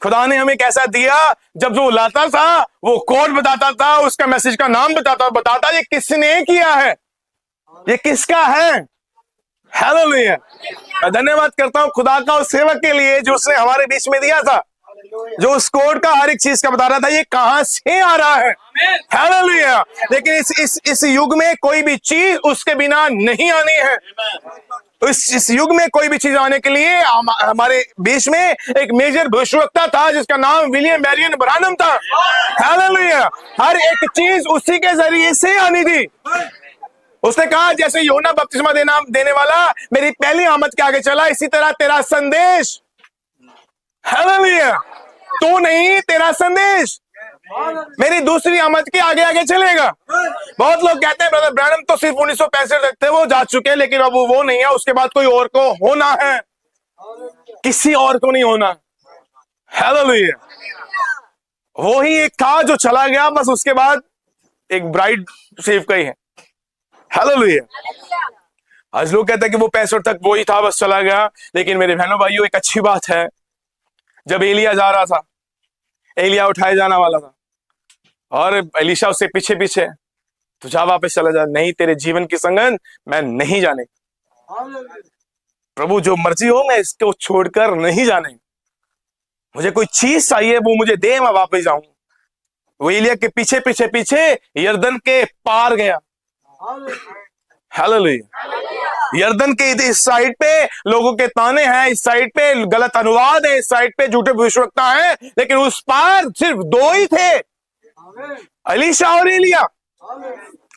खुदा ने हमें कैसा दिया, जब वो लाता था वो कोड बताता था, उसका मैसेज का नाम बताता ये किसने किया है, ये किसका है। हालेलुया। मैं धन्यवाद करता हूं खुदा का उस सेवक के लिए जो उसने हमारे बीच में दिया था, जो उस कोड का हर एक चीज का बता रहा था ये कहां से आ रहा है। हालेलुया। लेकिन इस युग में कोई भी चीज उसके बिना नहीं आनी है। इस युग में कोई भी चीज आने के लिए हमारे बीच में एक मेजर भविष्यवक्ता था जिसका नाम विलियम मैरियन ब्रानम था। हालेलुया। हर एक चीज उसी के जरिए से आनी थी। उसने कहा जैसे यूहन्ना बपतिस्मा देने वाला मेरी पहली आमद के आगे चला, इसी तरह तेरा संदेश। हालेलुया। तू नहीं, तेरा संदेश मेरी दूसरी आमद के आगे आगे चलेगा। बहुत लोग कहते हैं ब्रदर ब्रैनम तो सिर्फ 1965 तक थे, वो जा चुके, लेकिन अब वो नहीं है, उसके बाद कोई और को होना है, किसी और को नहीं होना। हालेलुया। वो ही एक था जो चला गया, बस उसके बाद एक ब्राइड सेव का ही है। हालेलुया। आज लोग कहते हैं कि वो 65 तक वो ही था, बस चला गया। लेकिन मेरे बहनों भाइयों, एक अच्छी बात है, जब एलिया जा रहा था, एलिया उठाए जाना वाला था और एलीशा उससे पीछे पीछे, तो जा वापस चला जा, नहीं तेरे जीवन की संगन मैं नहीं जाने, प्रभु जो मर्जी हो मैं इसको छोड़कर नहीं जाने, मुझे कोई चीज चाहिए वो मुझे दे, मैं वापस जाऊं। वो एलिया के पीछे पीछे पीछे यरदन के पार गया। हालेलुया। यरदन के इस साइड पे लोगों के ताने हैं, इस साइड पे गलत अनुवाद है, इस साइड पे झूठे भविष्यवक्ता हैं, लेकिन उस पार सिर्फ दो ही थे, एलीशा और एलिया।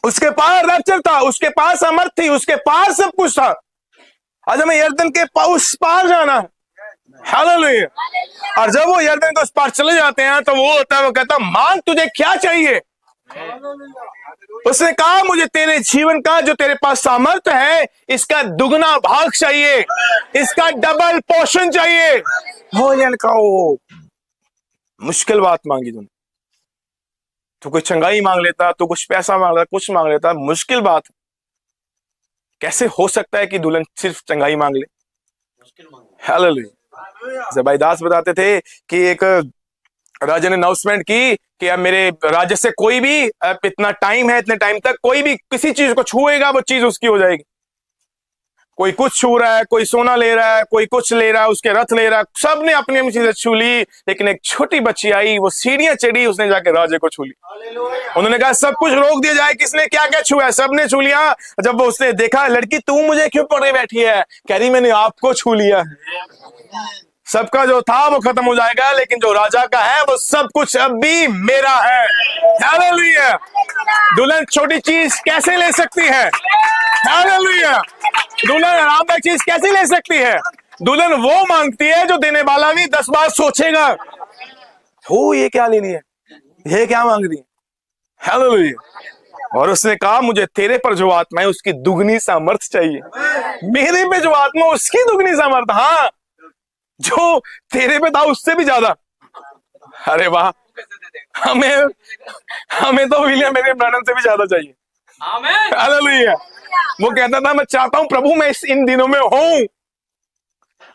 उसके पार रैप्चर था, उसके पास समर्थ थी, उसके पास सब कुछ था। आज हमें यरदन के उस पार जाना है। हालेलुया। और जब वो यरदन के उस पार चले जाते हैं तो वो होता है, वो कहता मांग तुझे क्या चाहिए। उसने कहा मुझे तेरे जीवन का जो तेरे पास सामर्थ्य है इसका दुगना भाग चाहिए, इसका डबल पोर्शन चाहिए। भोजन खाओ। मुश्किल बात मांगी तूने, तो कोई चंगाई मांग लेता, तो कुछ पैसा मांग लेता, कुछ मांग लेता, मुश्किल बात। कैसे हो सकता है कि दुल्हन सिर्फ चंगाई मांग ले। हालेलुया। जबाई दास बताते थे कि एक राजा ने अनाउंसमेंट की कि अब मेरे राज्य से कोई भी इतना टाइम है, इतने टाइम तक कोई भी किसी चीज को छुएगा वो चीज उसकी हो जाएगी। कोई कुछ छू रहा है, कोई सोना ले रहा है, कोई कुछ ले रहा है, उसके रथ ले रहा है, सबने अपनी अपनी चीजें छू ली। लेकिन एक छोटी बच्ची आई, वो सीढ़ियां चढ़ी, उसने जाके राजे को छू ली। उन्होंने कहा सब कुछ रोक दिया जाए, किसने क्या क्या छुआ है, सबने छू लिया। जब वो उसने देखा, लड़की तू मुझे क्यों पकड़े बैठी है, कह रही मैंने आपको छू लिया। सबका जो था वो खत्म हो जाएगा, लेकिन जो राजा का है वो सब कुछ अब भी मेरा है। हालेलुया। दुल्हन छोटी चीज कैसे ले सकती है। हालेलुया। दुल्हन आरामदायक चीज कैसे ले सकती है। दुल्हन वो मांगती है जो देने वाला भी 10 बार सोचेगा, हो ये क्या ले लिया, ये क्या मांग रही है। हालेलुया। और उसने कहा मुझे तेरे पर जो आत्मा है उसकी दुगनी सामर्थ चाहिए, मेरे पे जो आत्मा उसकी दुगनी सामर्थ। हाँ, जो तेरे पे था उससे भी ज्यादा। अरे वाह, हमें तो विलियम मेरे ब्रैनम से भी ज्यादा चाहिए। आमीन। हालेलुया। वो कहता था मैं चाहता हूं प्रभु मैं इन दिनों में हूं।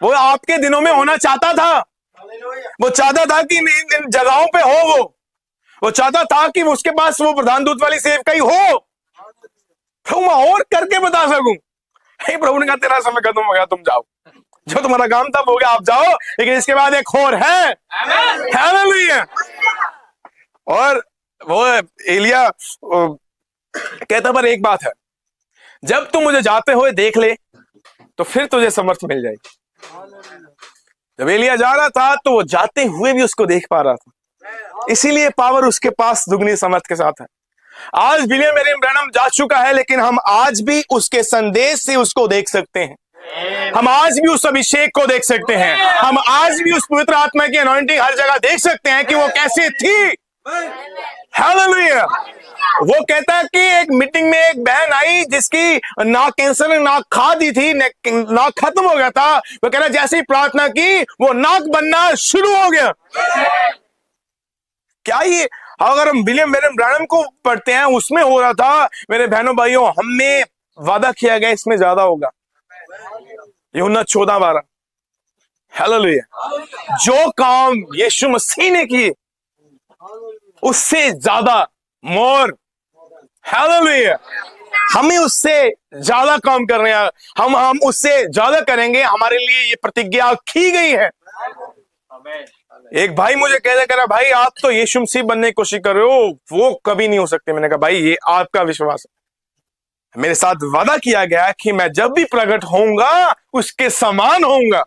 वो आपके दिनों में होना चाहता था। वो चाहता था कि इन जगहों पे हो। वो चाहता था कि उसके पास वो प्रधान दूत वाली सेवकाई हो, प्रभु मैं और करके बता सकूं। प्रभु ने कहा तेरा समय खत्म हो गया, तुम जाओ, जो तुम्हारा काम था वो हो गया, आप जाओ, लेकिन इसके बाद एक और है। हालेलुया। और वो एलिया कहता पर एक बात है, जब तुम मुझे जाते हुए देख ले तो फिर तुझे समर्थ मिल जाएगी। जब एलिया जा रहा था तो वो जाते हुए भी उसको देख पा रहा था, इसीलिए पावर उसके पास दुगनी समर्थ के साथ है। आज विलियम मरियम ब्रैनम जा चुका है, लेकिन हम आज भी उसके संदेश से उसको देख सकते हैं। हम आज भी उस अभिषेक को देख सकते हैं। हम आज भी उस पवित्र आत्मा की अनॉइंटिंग हर जगह देख सकते हैं कि वो कैसे थी। हालेलुया। वो कहता है कि एक मीटिंग में एक बहन आई जिसकी नाक कैंसर में नाक खा दी थी, नाक खत्म हो गया था। वो कह रहा जैसे ही प्रार्थना की वो नाक बनना शुरू हो गया। क्या ये अगर हम विलियम मरियम ब्रैनम को पढ़ते हैं उसमें हो रहा था। मेरे बहनों भाइयों, हमें वादा किया गया इसमें ज्यादा होगा। यूहन्ना 14:12। हालेलुया। जो काम यीशु मसीह ने किए उससे ज्यादा, मोर। हालेलुया। हमें उससे ज्यादा काम कर रहे हैं, हम उससे ज्यादा करेंगे। हमारे लिए ये प्रतिज्ञा की गई है। एक भाई मुझे कह रहा भाई आप तो यीशु मसीह बनने की कोशिश कर रहे हो, वो कभी नहीं हो सकते। मैंने कहा भाई ये आपका विश्वास है, मेरे साथ वादा किया गया कि मैं जब भी प्रकट होऊंगा उसके समान होऊंगा।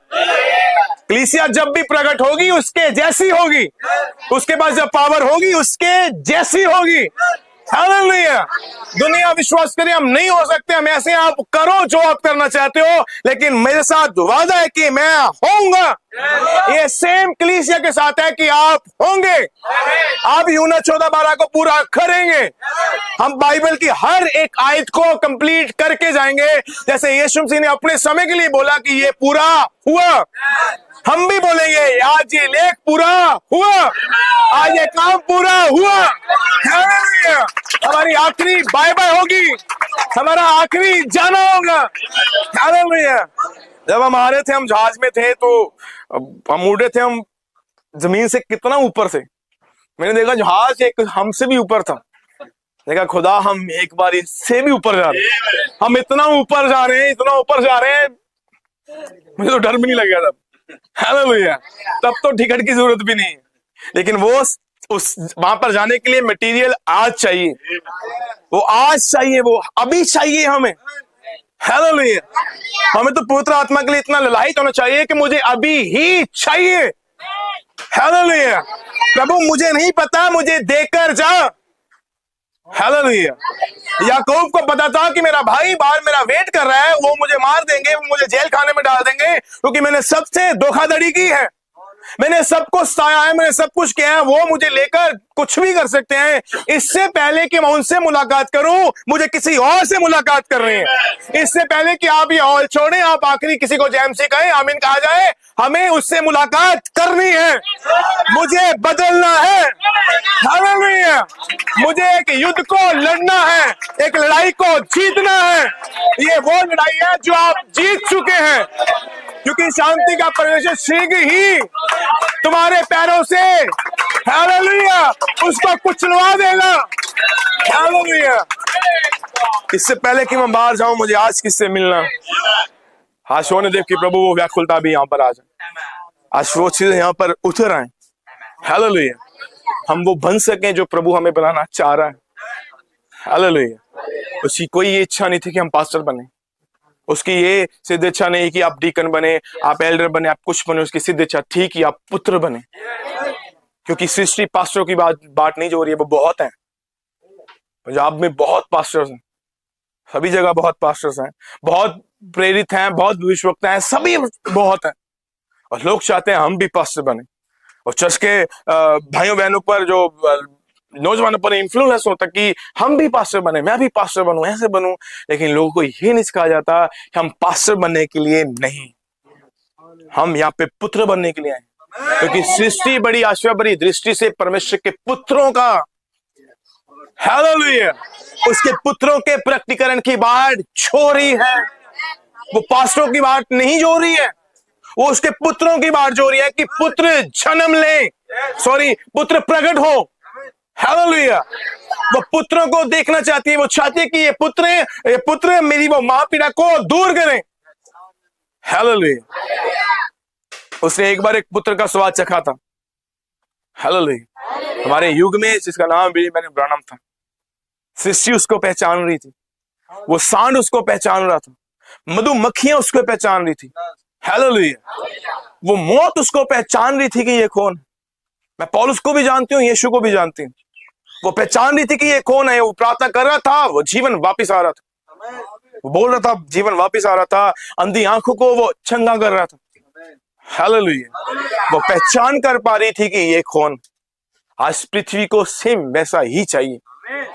कलीसिया जब भी प्रकट होगी उसके जैसी होगी, उसके पास जब पावर होगी उसके जैसी होगी। हालेलुया। दुनिया विश्वास करे हम नहीं हो सकते, हम ऐसे आप करो जो आप करना चाहते हो, लेकिन मेरे साथ वादा है कि मैं होऊंगा। ये सेम कलीसिया के साथ है कि आप होंगे। आप यूहन्ना 14:12 को पूरा करेंगे। हम बाइबल की हर एक आयत को कंप्लीट करके जाएंगे। जैसे यीशु मसीह ने अपने समय के लिए बोला कि ये पूरा हुआ, हम भी बोलेंगे आज ये लेख पूरा हुआ, आज ये काम पूरा हुआ। हालेलुया। हमारी आखिरी बाय बाय होगी, हमारा आखिरी जाना होगा। हालेलुया। जब हम आ रहे थे, हम जहाज में थे, तो हम उड़ रहे थे, हम जमीन से कितना ऊपर थे। मैंने देखा जहाज एक हमसे भी ऊपर था। देखा खुदा, हम एक बार इससे भी ऊपर जा रहे हैं, हम इतना ऊपर जा रहे हैं, इतना ऊपर जा रहे हैं, मुझे तो डर भी नहीं लग गया तब। हालेलुया। तब तो टिकट की जरूरत भी नहीं, लेकिन वो उस वहां पर जाने के लिए मटेरियल आज चाहिए, वो आज चाहिए, वो अभी चाहिए हमें। हालेलुया। हमें तो पवित्र आत्मा के लिए इतना ललायत होना चाहिए कि मुझे अभी ही चाहिए। हालेलुया। प्रभु मुझे नहीं पता, मुझे देकर जा। हालेलुया। याकूब को पता था कि मेरा भाई बाहर मेरा वेट कर रहा है, वो मुझे मार देंगे, वो मुझे जेल खाने में डाल देंगे, क्योंकि मैंने सबसे धोखाधड़ी की है, मैंने सबको सताया है, मैंने सब कुछ किया है। वो मुझे लेकर कुछ भी कर सकते हैं। इससे पहले कि मैं उनसे मुलाकात करूं, मुझे किसी और से मुलाकात कर रहे हैं। इससे पहले कि आप ये हॉल छोड़ें, आप आखिरी किसी को जैमसी कहें, आमीन कहा जाए, हमें उससे मुलाकात करनी है, मुझे बदलना है। हालेलुया। मुझे एक युद्ध को लड़ना है, एक लड़ाई को जीतना है। ये वो लड़ाई है जो आप जीत चुके हैं, क्योंकि शांति का परमेश्वर शीघ्र ही तुम्हारे पैरों से, हालेलुया, उसको कुचलवा देगा। हालेलुया। इससे पहले कि मैं बाहर जाऊं, मुझे आज किससे मिलना। आज होने देव कि प्रभु वो व्याकुलता भी यहाँ पर आ जाए, आज वो चीजें यहाँ पर उतर आए। हालेलुया। हम वो बन सकें जो प्रभु हमें बनाना चाह रहा है। हालेलुया। उसकी कोई ये इच्छा नहीं थी कि हम पास्टर बने, उसकी ये सिद्ध इच्छा नहीं कि आप डीकन बने, आप एल्डर बने, आप कुछ बने। उसकी सिद्ध इच्छा थी कि आप पुत्र बने, क्योंकि सृष्टि पास्टरों की बात नहीं जो हो रही है, वो बहुत है। पंजाब में बहुत पास्टर्स हैं, सभी जगह बहुत पास्टर्स हैं, बहुत प्रेरित हैं, बहुत भविष्यवक्ता हैं, सभी बहुत हैं, और लोग चाहते हैं हम भी पास्टर बने। और चर्च के भाइयों बहनों पर, जो नौजवानों पर इन्फ्लुएंस होता कि हम भी पास्टर बने, मैं भी पास्टर बनूं, ऐसे बनूं। लेकिन लोगों को ये नहीं सिखाया जाता कि हम पास्टर बनने के लिए नहीं, हम यहाँ पे पुत्र बनने के लिए आए, क्योंकि सृष्टि बड़ी आशा बड़ी दृष्टि से परमेश्वर के पुत्रों का, हालेलुया, उसके पुत्रों के प्रकटीकरण की बात छो रही है। वो पास्टरों की बात नहीं जो रही है, वो उसके पुत्रों की बात जो रही है कि पुत्र जन्म ले, पुत्र प्रकट हो। हालेलुया। वो पुत्रों को देखना चाहती है, वो चाहती है कि ये पुत्र मेरी वो मां पीड़ा को दूर करें। हालेलुया। उसने एक बार एक पुत्र का स्वाद चखा था। हालेलुया। हमारे युग में जिसका नाम मैंने ब्रानम था, सृष्टि उसको पहचान रही थी, वो सांड उसको पहचान रहा था, मधुमक्खियां उसको पहचान रही थी। हालेलुया। वो मौत उसको पहचान रही थी कि ये कौन है। मैं पौलुस को भी जानती हूँ, यीशु को भी जानती हूँ। वो पहचान रही थी कि ये कौन है। वो प्रार्थना कर रहा था, वो जीवन वापस आ रहा था, वो बोल रहा था, जीवन वापस आ रहा था। अंधी आंखों को वो चंगा कर रहा था। हालेलुया। वो पहचान कर पा रही थी कि ये कौन। आज पृथ्वी को सेम वैसा ही चाहिए।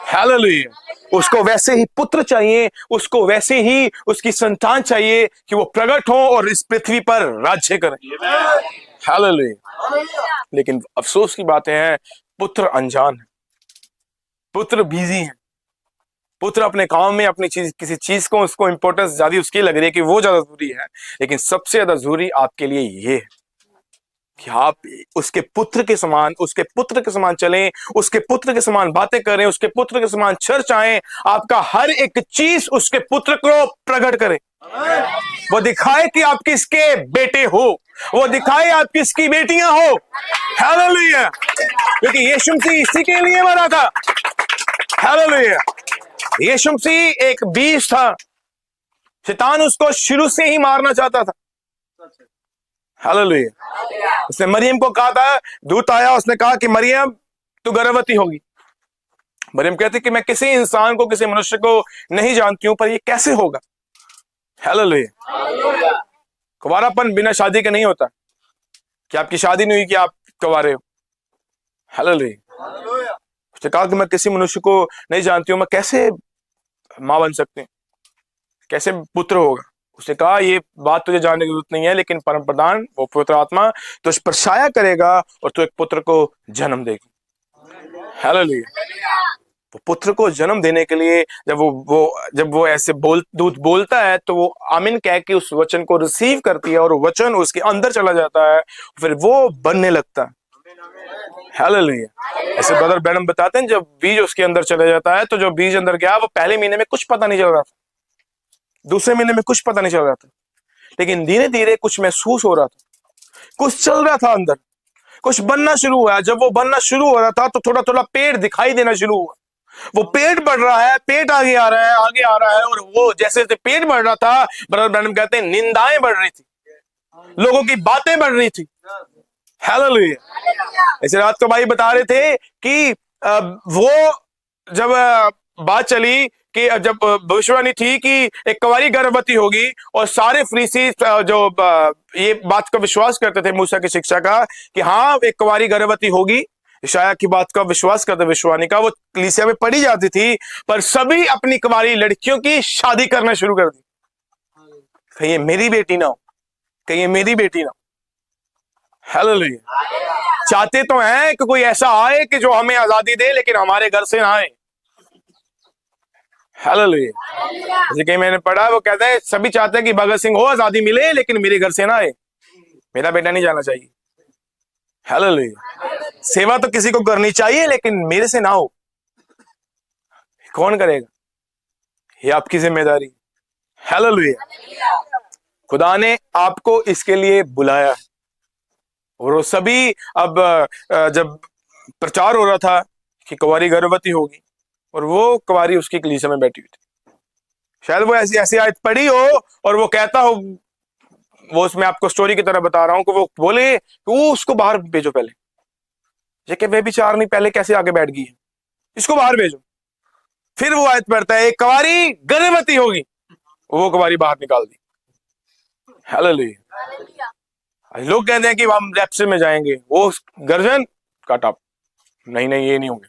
हालेलुया। उसको वैसे ही पुत्र चाहिए, उसको वैसे ही उसकी संतान चाहिए कि वो प्रकट हो और इस पृथ्वी पर राज्य करें। हालेलुया। लेकिन अफसोस की बातें हैं, पुत्र अनजान है, पुत्र बिजी है, पुत्र अपने काम में, अपनी किसी चीज को, उसको इंपॉर्टेंस ज्यादा उसकी लग रही है कि वो ज्यादा जरूरी है। लेकिन सबसे ज्यादा जरूरी आपके लिए ये है कि आप उसके पुत्र के समान, उसके पुत्र के समान चलें, उसके पुत्र के समान बातें करें, उसके पुत्र के समान चर्च आए। आपका हर एक चीज उसके पुत्र को प्रकट करे, वो दिखाए कि आप किसके बेटे हो, वो दिखाए आप किसकी बेटियां हो। हालेलुया। क्योंकि यीशु मसीह इसी के लिए मरा था। हालेलुया। यीशु मसीह एक बीज था, शैतान उसको शुरू से ही मारना चाहता था। हालेलुया। उसने मरियम को कहा था, दूत आया, उसने कहा कि मरियम तू गर्भवती होगी। मरियम कहती कि मैं किसी इंसान को, किसी मनुष्य को नहीं जानती हूं, पर ये कैसे होगा। हालेलुया। कुंवारापन बिना शादी के नहीं होता, कि आपकी शादी नहीं हुई कि आप कुंवारे हो। हालेलुया। उसने कहा कि मैं किसी मनुष्य को नहीं जानती हूं, मैं कैसे मां बन सकती हूँ, कैसे पुत्र होगा। उसने कहा ये बात तुझे जानने की जरूरत नहीं है, लेकिन परम प्रधान वो पवित्र आत्मा तुझ पर छाया करेगा और तू एक पुत्र को जन्म देगी। हालेलुया। वो पुत्र को जन्म देने के लिए जब वो ऐसे दूत बोलता है तो वो आमीन कह के उस वचन को रिसीव करती है और वचन उसके अंदर चला जाता है, फिर वो बनने लगता है। हालेलुया। ऐसे ब्रदर ब्रैनम बताते हैं, जब बीज उसके अंदर चला जाता है तो जो बीज अंदर गया वो पहले महीने में कुछ पता नहीं चल रहा था, दूसरे महीने में कुछ पता नहीं चल रहा था, लेकिन धीरे धीरे कुछ महसूस हो रहा था, कुछ चल रहा था अंदर, कुछ बनना शुरू हुआ। जब वो बनना शुरू हो रहा था तो थोड़ा थोड़ा पेड़ दिखाई देना शुरू हुआ। वो पेट बढ़ रहा है, पेट आगे आ रहा है, आगे आ रहा है, और वो जैसे जैसे पेट बढ़ रहा था, ब्रदर ब्रैनम कहते हैं निंदाएं बढ़ रही थी, लोगों की बातें बढ़ रही थी। हालेलुया। ऐसे रात को भाई बता रहे थे कि वो जब बात चली कि जब भविष्यवाणी थी कि एक कुंवारी गर्भवती होगी, और सारे फरीसी जो ये बात का विश्वास करते थे मूसा की शिक्षा का कि हाँ एक कुंवारी गर्भवती होगी, यशायाह की बात का विश्वास करते, भविष्यवाणी का वो कलीसिया में पढ़ी जाती थी, पर सभी अपनी कुंवारी लड़कियों की शादी करना शुरू कर दी। कहीं ये मेरी बेटी ना हो, कहीं ये मेरी बेटी ना हो। हालेलुया। चाहते तो हैं कि कोई ऐसा आए कि जो हमें आजादी दे, लेकिन हमारे घर से ना आए। हालेलुया। जैसे कि मैंने पढ़ा, वो कहता है सभी चाहते हैं कि भगत सिंह हो, आजादी मिले, लेकिन मेरे घर से ना आए, मेरा बेटा नहीं जाना चाहिए। हालेलुया। सेवा तो किसी को करनी चाहिए, लेकिन मेरे से ना हो। कौन करेगा? ये आपकी जिम्मेदारी। हालेलुया। खुदा ने आपको इसके लिए बुलाया, और वो सभी अब जब प्रचार हो रहा था कि कुंवारी गर्भवती होगी, और वो कुंवारी उसकी कलीसिया में बैठी हुई थी, शायद वो ऐसी ऐसी आयत पढ़ी हो और वो कहता हो, वो उसमें आपको स्टोरी की तरह बता रहा हूं, कि वो बोले कि वो उसको बाहर भेजो पहले, ये कि वे विचार नहीं पहले कैसे आगे बैठ गई है, इसको बाहर भेजो। फिर वो आयत पढ़ता है एक कुंवारी गर्भवती होगी, वो कुंवारी बाहर निकाल दी। हालेलुया। लोग कहते हैं कि हम रैप्चर में जाएंगे, वो गर्जन काटा, नहीं नहीं ये नहीं होंगे,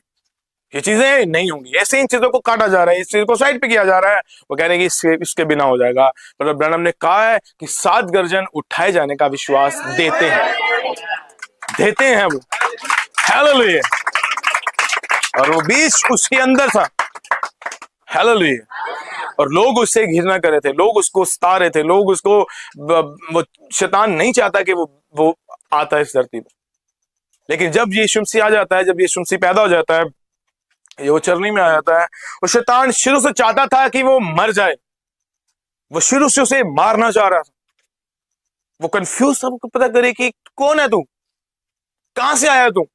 ये चीजें नहीं होंगी, ऐसे इन चीजों को काटा जा रहा है, इस चीज को साइड पे किया जा रहा है। वो कह रहे हैं कि इसके बिना हो जाएगा। मतलब ब्रैनम ने कहा है कि 7 गर्जन उठाए जाने का विश्वास देते हैं वो। हालेलुया। और वो बीज उसके अंदर था। हालेलुया। और लोग उससे घिरना कर रहे थे, लोग उसको सता रहे थे, लोग उसको, वो शैतान नहीं चाहता कि वो आता है इस धरती पर, लेकिन जब यीशु मसीह आ जाता है, जब यीशु मसीह पैदा हो जाता है, ये वो चरनी में आ जाता है, और शैतान शुरू से चाहता था कि वो मर जाए, वो शुरू से उसे मारना चाह रहा था। वो कंफ्यूज सबको पता करे कि कौन है तू, कहां से आया तू।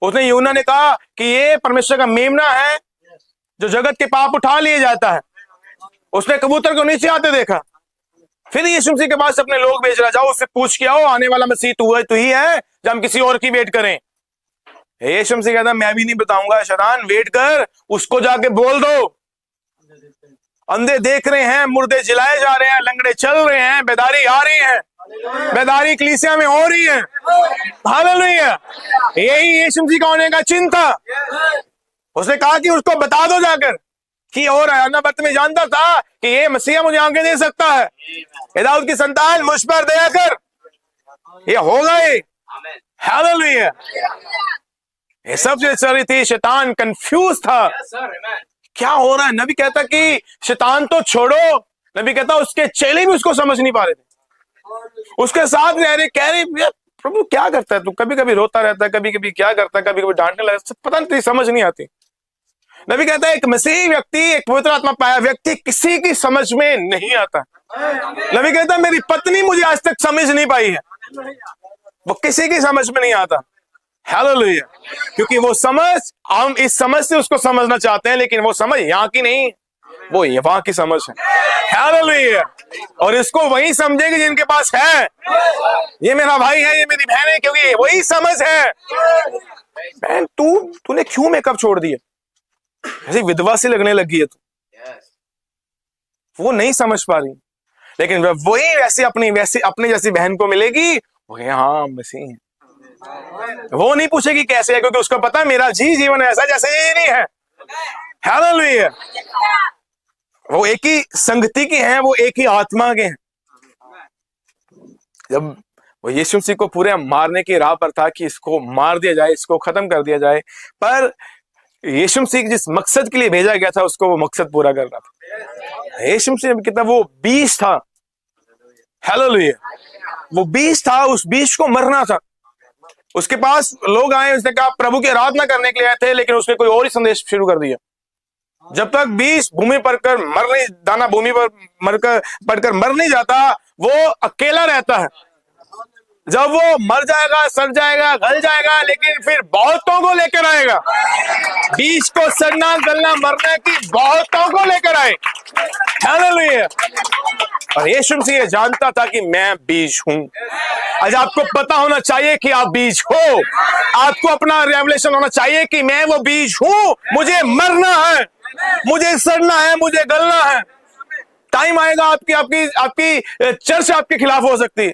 उसने यूहन्ना ने कहा कि ये परमेश्वर का मेमना है जो जगत के पाप उठा लिए जाता है। उसने कबूतर को नीचे आते देखा, फिर यीशु मसीह के पास अपने लोग भेज रहा, जाओ उससे पूछ के आओ आने वाला मसीह तू ही है या हम किसी और की वेट करें। यीशु मसीह कहता मैं भी नहीं बताऊंगा, शैतान वेट कर, उसको जाके बोल दो। अंधे देख रहे हैं, मुर्दे जिलाए जा रहे हैं, लंगड़े चल रहे हैं, बेदारी आ रही है, बेदारी कलीसिया में हो रही है। हालेलुया। यही यीशु मसीह का होने का चिन्ह था। उसने कहा कि उसको बता दो जाकर कि हो रहा है। नबत में जानता था कि ये मसीहा मुझे आंखें दे सकता है, ये दाऊद की संतान, मुझ पर दया कर, ये होगा ये। हालेलुया। ये सब जो चल रही थी, शैतान कंफ्यूज था, क्या हो रहा है। नबी कहता कि शैतान तो छोड़ो, नबी कहता उसके चेले भी उसको समझ नहीं पा रहे थे, उसके साथ रह रहे, कह रहे प्रभु क्या करता है तू, कभी कभी रोता रहता है, कभी कभी क्या करता है, कभी कभी डांटने लगता, पता नहीं, समझ नहीं आती। नबी कहता है एक मसीह व्यक्ति, एक पवित्र आत्मा पाया व्यक्ति किसी की समझ में नहीं आता। नबी कहता है मेरी पत्नी मुझे आज तक समझ नहीं पाई है, वो किसी की समझ में नहीं आता। हालेलुया। क्योंकि वो समझ, हम इस समझ से उसको समझना चाहते हैं, लेकिन वो समझ यहाँ की नहीं, वो वहां की समझ है। हालेलुया। और इसको वही समझेंगे जिनके पास है, ये मेरा भाई है, ये मेरी बहन है, क्योंकि वही समझ है। बहन तूने क्यों मेकअप छोड़ दिया, ऐसी विधवा सी लगने लगी है तू, वो नहीं समझ पा रही, लेकिन वही वैसे अपनी जैसी बहन को मिलेगी, वो हाँ मसीह है, वो नहीं पूछेगी कैसे है, क्योंकि उसको पता है मेरा जीवन ऐसा जैसे ये नहीं है। हालेलुया। वो एक ही संगति के हैं, वो एक ही आत्मा के हैं। जब वो यीशु मसीह को पूरे मारने की राह पर था कि इसको मार दिया जाए, इसको खत्म कर दिया जाए, पर यीशु मसीह जिस मकसद के लिए भेजा गया था उसको वो मकसद पूरा कर रहा था। यीशु मसीह कितना वो बीज था, हालेलुया, वो बीज था, उस बीज को मरना था। उसके पास लोग आए, उसने कहा प्रभु की आराधना करने के लिए आए थे, लेकिन उसने कोई और ही संदेश शुरू कर दिया। जब तक बीज भूमि पर कर मर नहीं, दाना भूमि पर पड़कर मर नहीं जाता, वो अकेला रहता है। जब वो मर जाएगा, सड़ जाएगा, गल जाएगा, लेकिन फिर बहुतों को लेकर आएगा। बीज को सड़ना, गलना, मरने की बहुतों को लेकर आए, हालेलुया। और यीशु मसीह जानता था कि मैं बीज हूं। आज आपको पता होना चाहिए कि आप बीज हो। आपको अपना रेवलेशन होना चाहिए कि मैं वो बीज हूं, मुझे मरना है, मुझे सड़ना है, मुझे गलना है। टाइम आएगा आपकी आपकी आपकी चर्च आपके खिलाफ हो सकती है,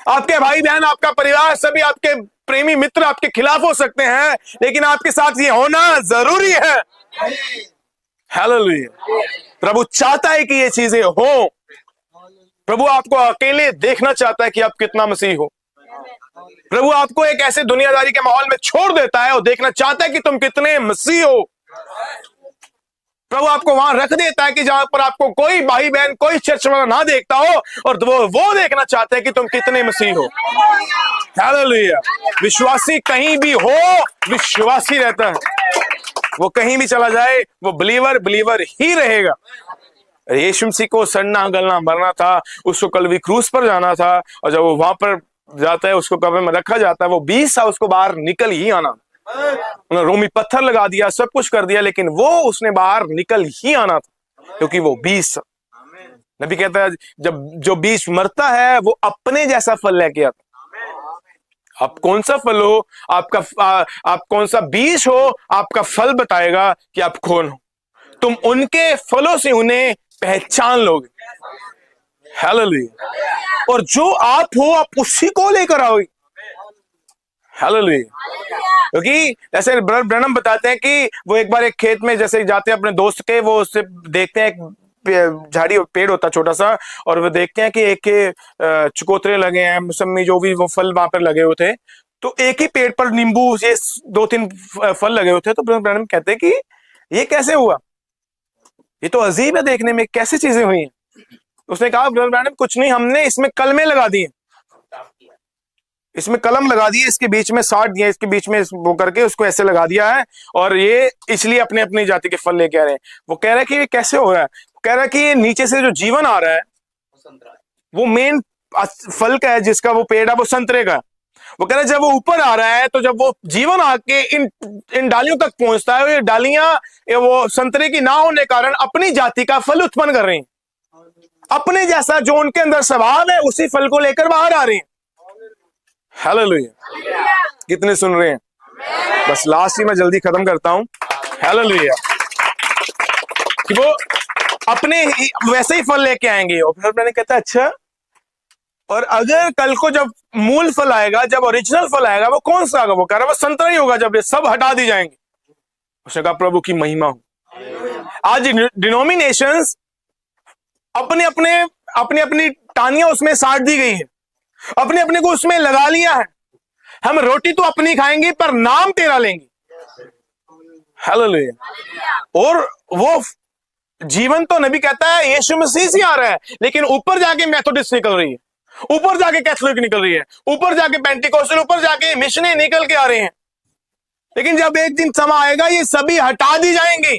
आपके भाई बहन, आपका परिवार, सभी आपके प्रेमी मित्र आपके खिलाफ हो सकते हैं, लेकिन आपके साथ ये होना जरूरी है, हालेलुया। प्रभु चाहता है कि ये चीजें हो। प्रभु आपको अकेले देखना चाहता है कि आप कितना मसीह हो। प्रभु आपको एक ऐसे दुनियादारी के माहौल में छोड़ देता है और देखना चाहता है कि तुम कितने मसीह हो। प्रभु आपको वहां रख देता है कि जहां पर आपको कोई भाई बहन, कोई चर्च वाला ना देखता हो, और वो देखना चाहते हैं कि तुम कितने मसीह हो, हालेलुया। विश्वासी कहीं भी हो, विश्वासी रहता है। वो कहीं भी चला जाए, वो बिलीवर ही रहेगा। यीशु मसीह को सड़ना, गलना, मरना था, उसको कल्वी क्रूस पर जाना था, और जब वो वहां पर जाता है, उसको कब्र में रखा जाता है, वो 20 साल उसको बाहर निकल ही आना। रोमी पत्थर लगा दिया, सब कुछ कर दिया, लेकिन वो उसने बाहर निकल ही आना था, क्योंकि वो 20। नबी कहता है जब जो बीज मरता है वो अपने जैसा फल लेके आता। आप कौन सा फल हो, आप कौन सा बीज हो, आपका फल बताएगा कि आप कौन हो। तुम उनके फलों से उन्हें पहचान लोगे, हालेलुया। और जो आप हो, आप उसी को लेकर आओगे, हालेलुया। क्योंकि जैसे ब्रदर ब्रैनम बताते हैं कि वो एक बार एक खेत में जैसे जाते हैं अपने दोस्त के, वो उससे देखते हैं एक झाड़ी पेड़ होता छोटा सा, और वो देखते हैं कि एक के चकोतरे लगे हैं, मौसमी, जो भी वो फल वहां पर लगे हुए थे, तो एक ही पेड़ पर नींबू, ये 2-3 फल लगे हुए थे। तो ब्रदर ब्रैनम कहते हैं कि ये कैसे हुआ, ये तो अजीब है देखने में, कैसी चीजें हुई हैं। उसने कहा ब्रदर ब्रैनम कुछ नहीं, हमने इसमें कलमे लगा दिए, इसमें कलम लगा दिए, इसके बीच में साट दिया, इसके बीच में वो करके उसको ऐसे लगा दिया है, और ये इसलिए अपने अपनी जाति के फल लेके आ रहे हैं। वो कह रहा है कि ये कैसे हो रहा है, कह रहा है कि ये नीचे से जो जीवन आ रहा है वो मेन फल का है, जिसका वो पेड़ है वो संतरे का। वो कह रहा है जब वो ऊपर आ रहा है, तो जब वो जीवन आके इन डालियों तक पहुंचता है, ये डालियां वो संतरे की ना होने के कारण अपनी जाति का फल उत्पन्न कर रही हैं, अपने जैसा जो उनके अंदर स्वभाव है उसी फल को लेकर बाहर आ रही हैं, हालेलुया। कितने सुन रहे हैं? बस लास्ट ही मैं जल्दी खत्म करता हूं, हालेलुया। कि वो अपने वैसे ही फल लेके आएंगे। और फिर मैंने कहता अच्छा, और अगर कल को जब मूल फल आएगा, जब ओरिजिनल फल आएगा, वो कौन सा होगा? वो कह रहा है वो संतरा ही होगा, जब ये सब हटा दी जाएंगे। उसने कहा प्रभु की महिमा हो। आज डिनोमिनेशंस अपने अपनी टानियां उसमें साट दी गई है, अपने अपने को उसमें लगा लिया है। हम रोटी तो अपनी खाएंगे पर नाम तेरा लेंगे, हालेलुया। और वो जीवन तो नबी कहता है यीशु मसीह से आ रहा है, लेकिन ऊपर जाके मेथोडिस्ट निकल रही है, ऊपर जाके कैथोलिक निकल रही है, ऊपर जाके पेंटिकोस्टल, ऊपर जाके मिशनरी निकल के आ रहे हैं। लेकिन जब एक दिन समय आएगा ये सभी हटा दी जाएंगी,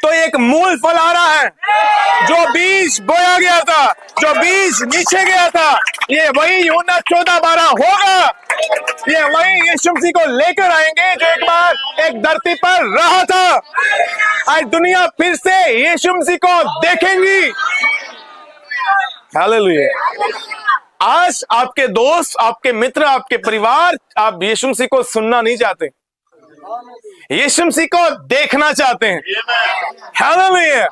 तो एक मूल फल आ रहा है। जो बीज बोया गया था, जो बीज नीचे गया था, ये वही यूहन्ना 14:12 होगा। ये वही यीशु मसीह को लेकर आएंगे जो एक बार एक धरती पर रहा था। आज दुनिया फिर से यीशु मसीह को देखेंगी, हालेलुया। आज आपके दोस्त, आपके मित्र, आपके परिवार, आप यीशु मसीह को सुनना नहीं चाहते, यीशु मसीह को देखना चाहते हैं, हालेलुया।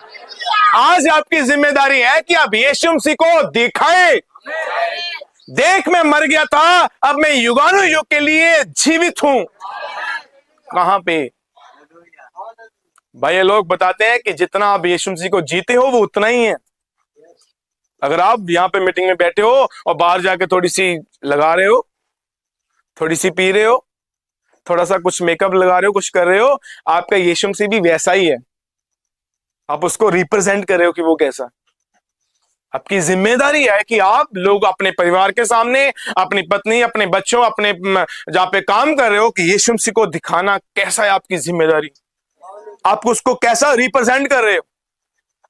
आज आपकी जिम्मेदारी है कि आप यीशु मसीह को दिखाएं। देख मैं मर गया था, अब मैं युगानुयुग के लिए जीवित हूं। कहां पे? भाई ये लोग बताते हैं कि जितना आप यीशु मसीह को जीते हो वो उतना ही है। अगर आप यहां पे मीटिंग में बैठे हो और बाहर जाके थोड़ी सी लगा रहे हो, थोड़ी सी पी रहे हो, थोड़ा सा कुछ मेकअप लगा रहे हो, कुछ कर रहे हो, आपका यीशु मसीह भी वैसा ही है। आप उसको रिप्रेजेंट कर रहे हो कि वो कैसा। आपकी जिम्मेदारी है कि आप लोग अपने परिवार के सामने, अपनी पत्नी, अपने बच्चों, अपने जहां पे काम कर रहे हो, कि यीशु मसीह को दिखाना कैसा है आपकी जिम्मेदारी। आप उसको कैसा रिप्रेजेंट कर रहे हो।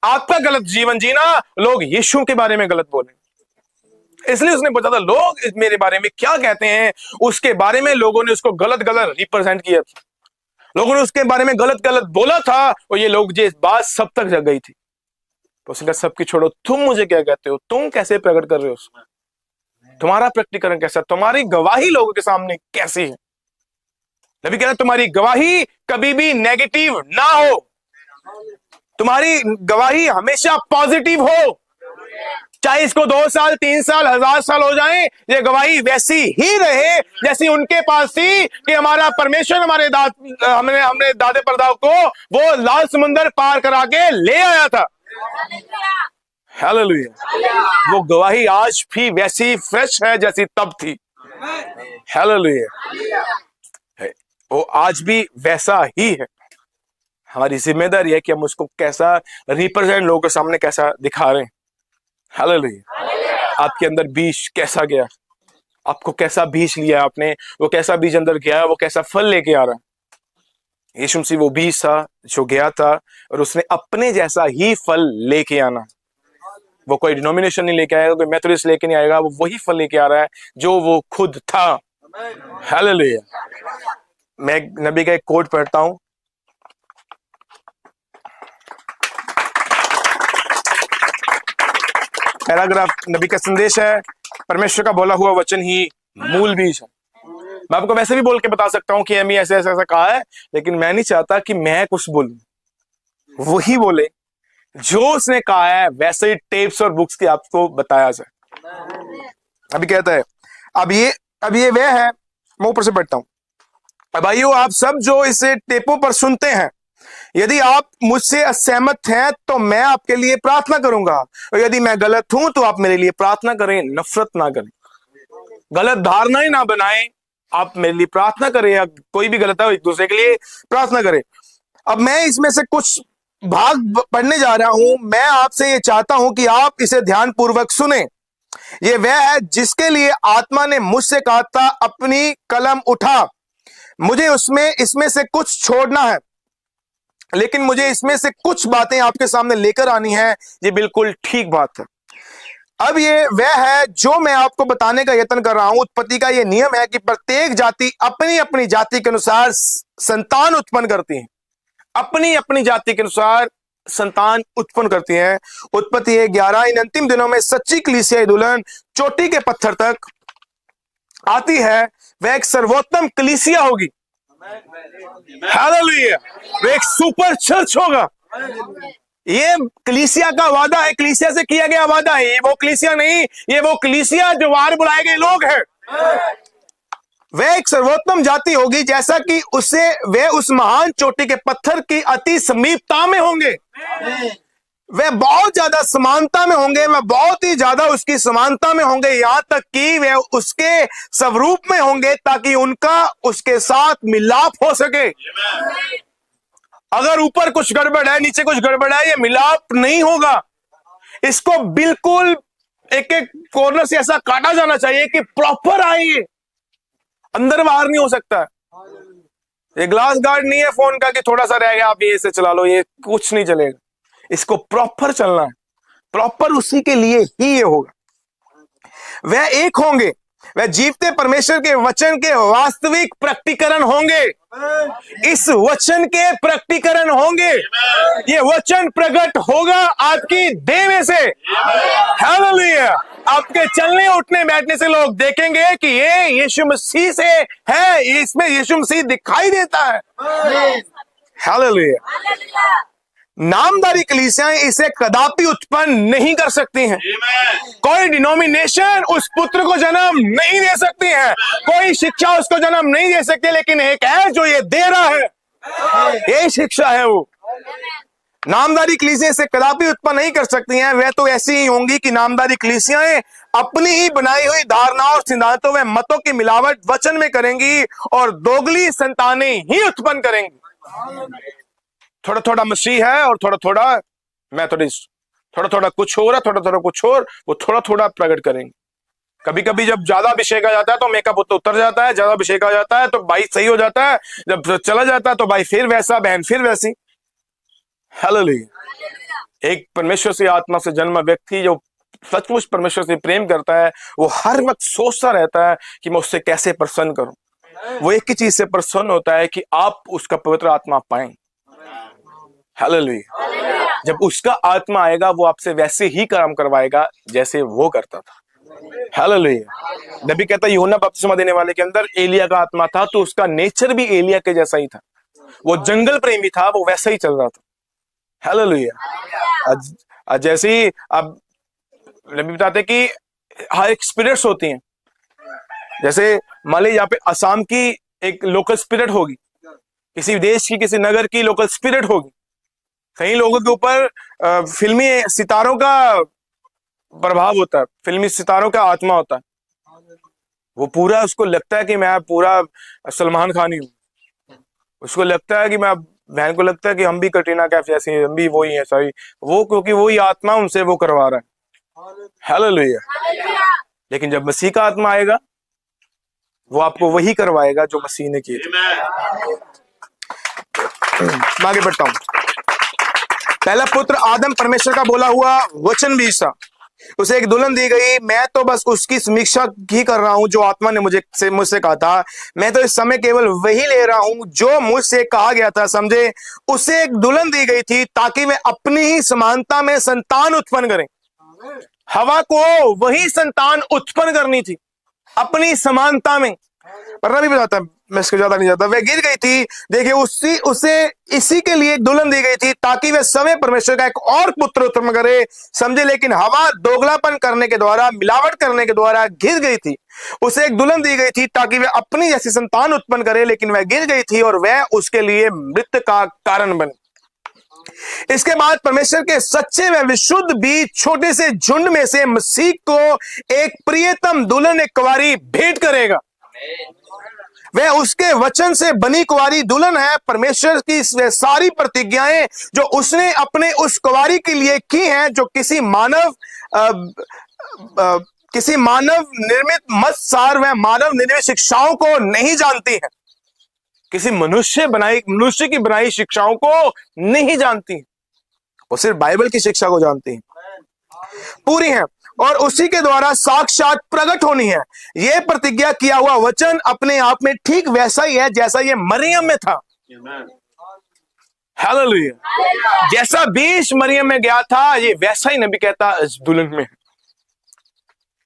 आपका गलत जीवन जीना, लोग यीशु के बारे में गलत बोले, इसलिए उसने पूछा था लोग मेरे बारे में क्या कहते हैं। उसके बारे में लोगों ने उसको गलत गलत रिप्रेजेंट किया था, लोगों ने उसके बारे में गलत गलत बोला था, और ये लोग ये बात सब तक जग गई थी। तो उसने कहा सबकी छोड़ो, तुम मुझे क्या कहते हो, तुम कैसे प्रकट कर रहे हो उसमें, तुम्हारा प्रकटीकरण कैसा, तुम्हारी गवाही लोगों के सामने कैसी है। नबी कह रहा तुम्हारी गवाही कभी भी नेगेटिव ना हो, तुम्हारी गवाही हमेशा पॉजिटिव हो। चाहे इसको 2 साल, 3 साल, 1000 साल हो जाएं, ये गवाही वैसी ही रहे जैसी उनके पास थी कि हमारा परमेश्वर हमने दादे परदादा को वो लाल समुंदर पार करा के ले आया था। हालेलुया। वो गवाही आज भी वैसी फ्रेश है जैसी तब थी। हालेलुया। वो आज भी वैसा ही है। हमारी जिम्मेदारी है कि हम उसको कैसा रिप्रेजेंट लोगों के सामने कैसा दिखा रहे हैं। हालेलुया। आपके अंदर बीज कैसा गया, आपको कैसा बीज लिया आपने, वो कैसा बीज अंदर गया, वो कैसा फल लेके आ रहा है। यीशु मसीह वो बीज था जो गया था और उसने अपने जैसा ही फल लेके आना। वो कोई डिनोमिनेशन नहीं लेके आएगा, कोई मेथोडिस्ट लेके नहीं आएगा, वो वही फल लेके आ रहा है जो वो खुद था। हालेलुया। मैं नबी का एक कोट पढ़ता हूं, पैराग्राफ नबी का संदेश है, परमेश्वर का बोला हुआ वचन ही मूल बीज है। मैं आपको वैसे भी बोल के बता सकता हूं कि एमी ऐसे ऐसा कहा है, लेकिन मैं नहीं चाहता कि मैं कुछ बोलूं, वही बोले जो उसने कहा है, वैसे ही टेप्स और बुक्स की आपको बताया जाए। अभी कहता है, अब ये वह है, मैं ऊपर से पढ़ता हूं। अब भाइयों, आप सब जो इसे टेपों पर सुनते हैं, यदि आप मुझसे असहमत हैं तो मैं आपके लिए प्रार्थना करूंगा, और यदि मैं गलत हूं तो आप मेरे लिए प्रार्थना करें, नफरत ना करें, गलत धारणा ही ना बनाएं। आप मेरे लिए प्रार्थना करें, या कोई भी गलत है एक दूसरे के लिए प्रार्थना करें। अब मैं इसमें से कुछ भाग पढ़ने जा रहा हूं। मैं आपसे ये चाहता हूं कि आप इसे ध्यानपूर्वक सुने। ये वह है जिसके लिए आत्मा ने मुझसे कहा था, अपनी कलम उठा। मुझे इसमें से कुछ छोड़ना है, लेकिन मुझे इसमें से कुछ बातें आपके सामने लेकर आनी है। ये बिल्कुल ठीक बात है। अब ये वह है जो मैं आपको बताने का यत्न कर रहा हूं। उत्पत्ति का ये नियम है कि प्रत्येक जाति अपनी अपनी जाति के अनुसार संतान उत्पन्न करती है, अपनी अपनी जाति के अनुसार संतान उत्पन्न करती है। उत्पत्ति 11, इन अंतिम दिनों में सच्ची कलीसिया दुल्हन चोटी के पत्थर तक आती है, वह एक सर्वोत्तम कलीसिया होगी। हालेलुया। वो एक सुपर चर्च होगा। ये कलीसिया का वादा है, कलीसिया से किया गया वादा है। ये वो कलीसिया नहीं, ये वो कलीसिया जो बाहर बुलाए गए लोग हैं। वह एक सर्वोत्तम जाति होगी, जैसा कि वे उस महान चोटी के पत्थर की अति समीपता में होंगे। वे बहुत ज्यादा समानता में होंगे, वे बहुत ही ज्यादा उसकी समानता में होंगे, यहां तक कि वे उसके स्वरूप में होंगे, ताकि उनका उसके साथ मिलाप हो सके। अगर ऊपर कुछ गड़बड़ है, नीचे कुछ गड़बड़ है, ये मिलाप नहीं होगा। इसको बिल्कुल एक एक कॉर्नर से ऐसा काटा जाना चाहिए कि प्रॉपर आए, ये अंदर बाहर नहीं हो सकता। ये ग्लास गार्ड नहीं है फोन का कि थोड़ा सा रह गया आप ये इसे चला लो, ये कुछ नहीं चलेगा। इसको प्रॉपर चलना है, प्रॉपर उसी के लिए ही ये होगा। वह एक होंगे, वह जीवते परमेश्वर के वचन के वास्तविक प्रकटीकरण होंगे। इस वचन के प्रकटीकरण होंगे। ये वचन प्रकट होगा आपकी देह में से। हालेलुया। आपके चलने उठने बैठने से लोग देखेंगे कि ये यीशु मसीह से है, इसमें यीशु मसीह दिखाई देता है। हालेलुया। नामदारी कलीसियाएं इसे कदापि उत्पन्न नहीं कर सकती हैं। कोई डिनोमिनेशन उस पुत्र को जन्म नहीं दे सकती है, कोई शिक्षा उसको जन्म नहीं दे सकती, लेकिन एक है जो ये दे रहा है, ये शिक्षा है वो। नामदारी कलीसियां इसे कदापि उत्पन्न नहीं कर सकती हैं। वह तो ऐसी ही होंगी कि नामदारी कलीसियां अपनी ही बनाई हुई धारणाओं और सिद्धांतों व मतों की मिलावट वचन में करेंगी और दोगली संतानें ही उत्पन्न करेंगी। थोड़ा थोड़ा मसीह है और थोड़ा थोड़ा मेथोडिस्ट, थोड़ा थोड़ा कुछ हो रहा, थोड़ा थोड़ा कुछ और, वो थोड़ा थोड़ा प्रकट करेंगे। कभी कभी जब ज्यादा अभिषेक आ जाता है तो मेकअप उतर जाता है, ज्यादा अभिषेक आ जाता है तो भाई सही हो जाता है, जब चला जाता है तो भाई फिर वैसा, बहन फिर वैसी। हालेलुया। एक परमेश्वर से आत्मा से जन्मा व्यक्ति जो सचमुच परमेश्वर से प्रेम करता है, वो हर वक्त सोचता रहता है कि मैं उससे कैसे प्रसन्न करूं। वो एक ही चीज से प्रसन्न होता है कि आप उसका पवित्र आत्मा पाएं। हालेलुया। जब उसका आत्मा आएगा वो आपसे वैसे ही काम करवाएगा जैसे वो करता था। हालेलुया। नबी कहता है यूहन्ना बपतिस्मा देने वाले के अंदर एलिया का आत्मा था, तो उसका नेचर भी एलिया के जैसा ही था। वो जंगल प्रेमी था, वो वैसा ही चल रहा था। हालेलुया। जैसे ही अब नबी बताते कि हर एक स्पिरिट्स होती हैं, जैसे मान लीजिए यहाँ पे असम की एक लोकल स्पिरिट होगी, किसी देश की, किसी नगर की लोकल स्पिरिट होगी। कई लोगों के ऊपर फिल्मी सितारों का प्रभाव होता है, फिल्मी सितारों का आत्मा होता है। वो पूरा उसको लगता है कि मैं पूरा सलमान खान ही हूं। उसको लगता है कि मैं, बहन को लगता है कि हम भी कटरीना कैफ जैसी हैं, हम भी वही हैं सारी, वो क्योंकि वही आत्मा उनसे वो करवा रहा है। हालेलुया। लेकिन जब मसीह का आत्मा आएगा वो आपको वही करवाएगा जो मसीह ने किया। आगे बढ़ता हूं। पहला पुत्र आदम परमेश्वर का बोला हुआ वचन भी था, उसे एक दुल्हन दी गई। मैं तो बस उसकी समीक्षा ही कर रहा हूं जो आत्मा ने मुझसे कहा था। मैं तो इस समय केवल वही ले रहा हूं जो मुझसे कहा गया था, समझे। उसे एक दुल्हन दी गई थी ताकि वे अपनी ही समानता में संतान उत्पन्न करें। हवा को वही संतान उत्पन्न करनी थी अपनी समानता में। पर भी बताता, मैं इसको ज्यादा नहीं जाता। वह गिर गई थी, देखिए उसे इसी के लिए एक दुल्हन दी गई थी ताकि वह समय परमेश्वर का एक और पुत्र उत्पन्न करे, समझे। लेकिन हवा दोगलापन करने के द्वारा, मिलावट करने के द्वारा गिर गई थी। उसे एक दुल्हन दी गई थी ताकि वह अपनी जैसी संतान उत्पन्न करे, लेकिन वह गिर गई थी और वह उसके लिए मृत्यु का कारण बनी। इसके बाद परमेश्वर के सच्चे व विशुद्ध बीज छोटे से झुंड में से मसीह को एक प्रियतम दुल्हन, एक कुंवारी भेंट करेगा। वह उसके वचन से बनी कुंवारी दुल्हन है। परमेश्वर की सारी प्रतिज्ञाएं जो उसने अपने उस कुंवारी के लिए की हैं, जो किसी मानव निर्मित मत सार व मानव निर्मित शिक्षाओं को नहीं जानती है, किसी मनुष्य की बनाई शिक्षाओं को नहीं जानती, वो सिर्फ बाइबल की शिक्षा को जानती है, पूरी है और उसी के द्वारा साक्षात प्रकट होनी है। यह प्रतिज्ञा किया हुआ वचन अपने आप में ठीक वैसा ही है जैसा ये मरियम में था। हालेलुया। जैसा बीज मरियम में गया था, ये वैसा ही नबी कहता इस दुल्हन में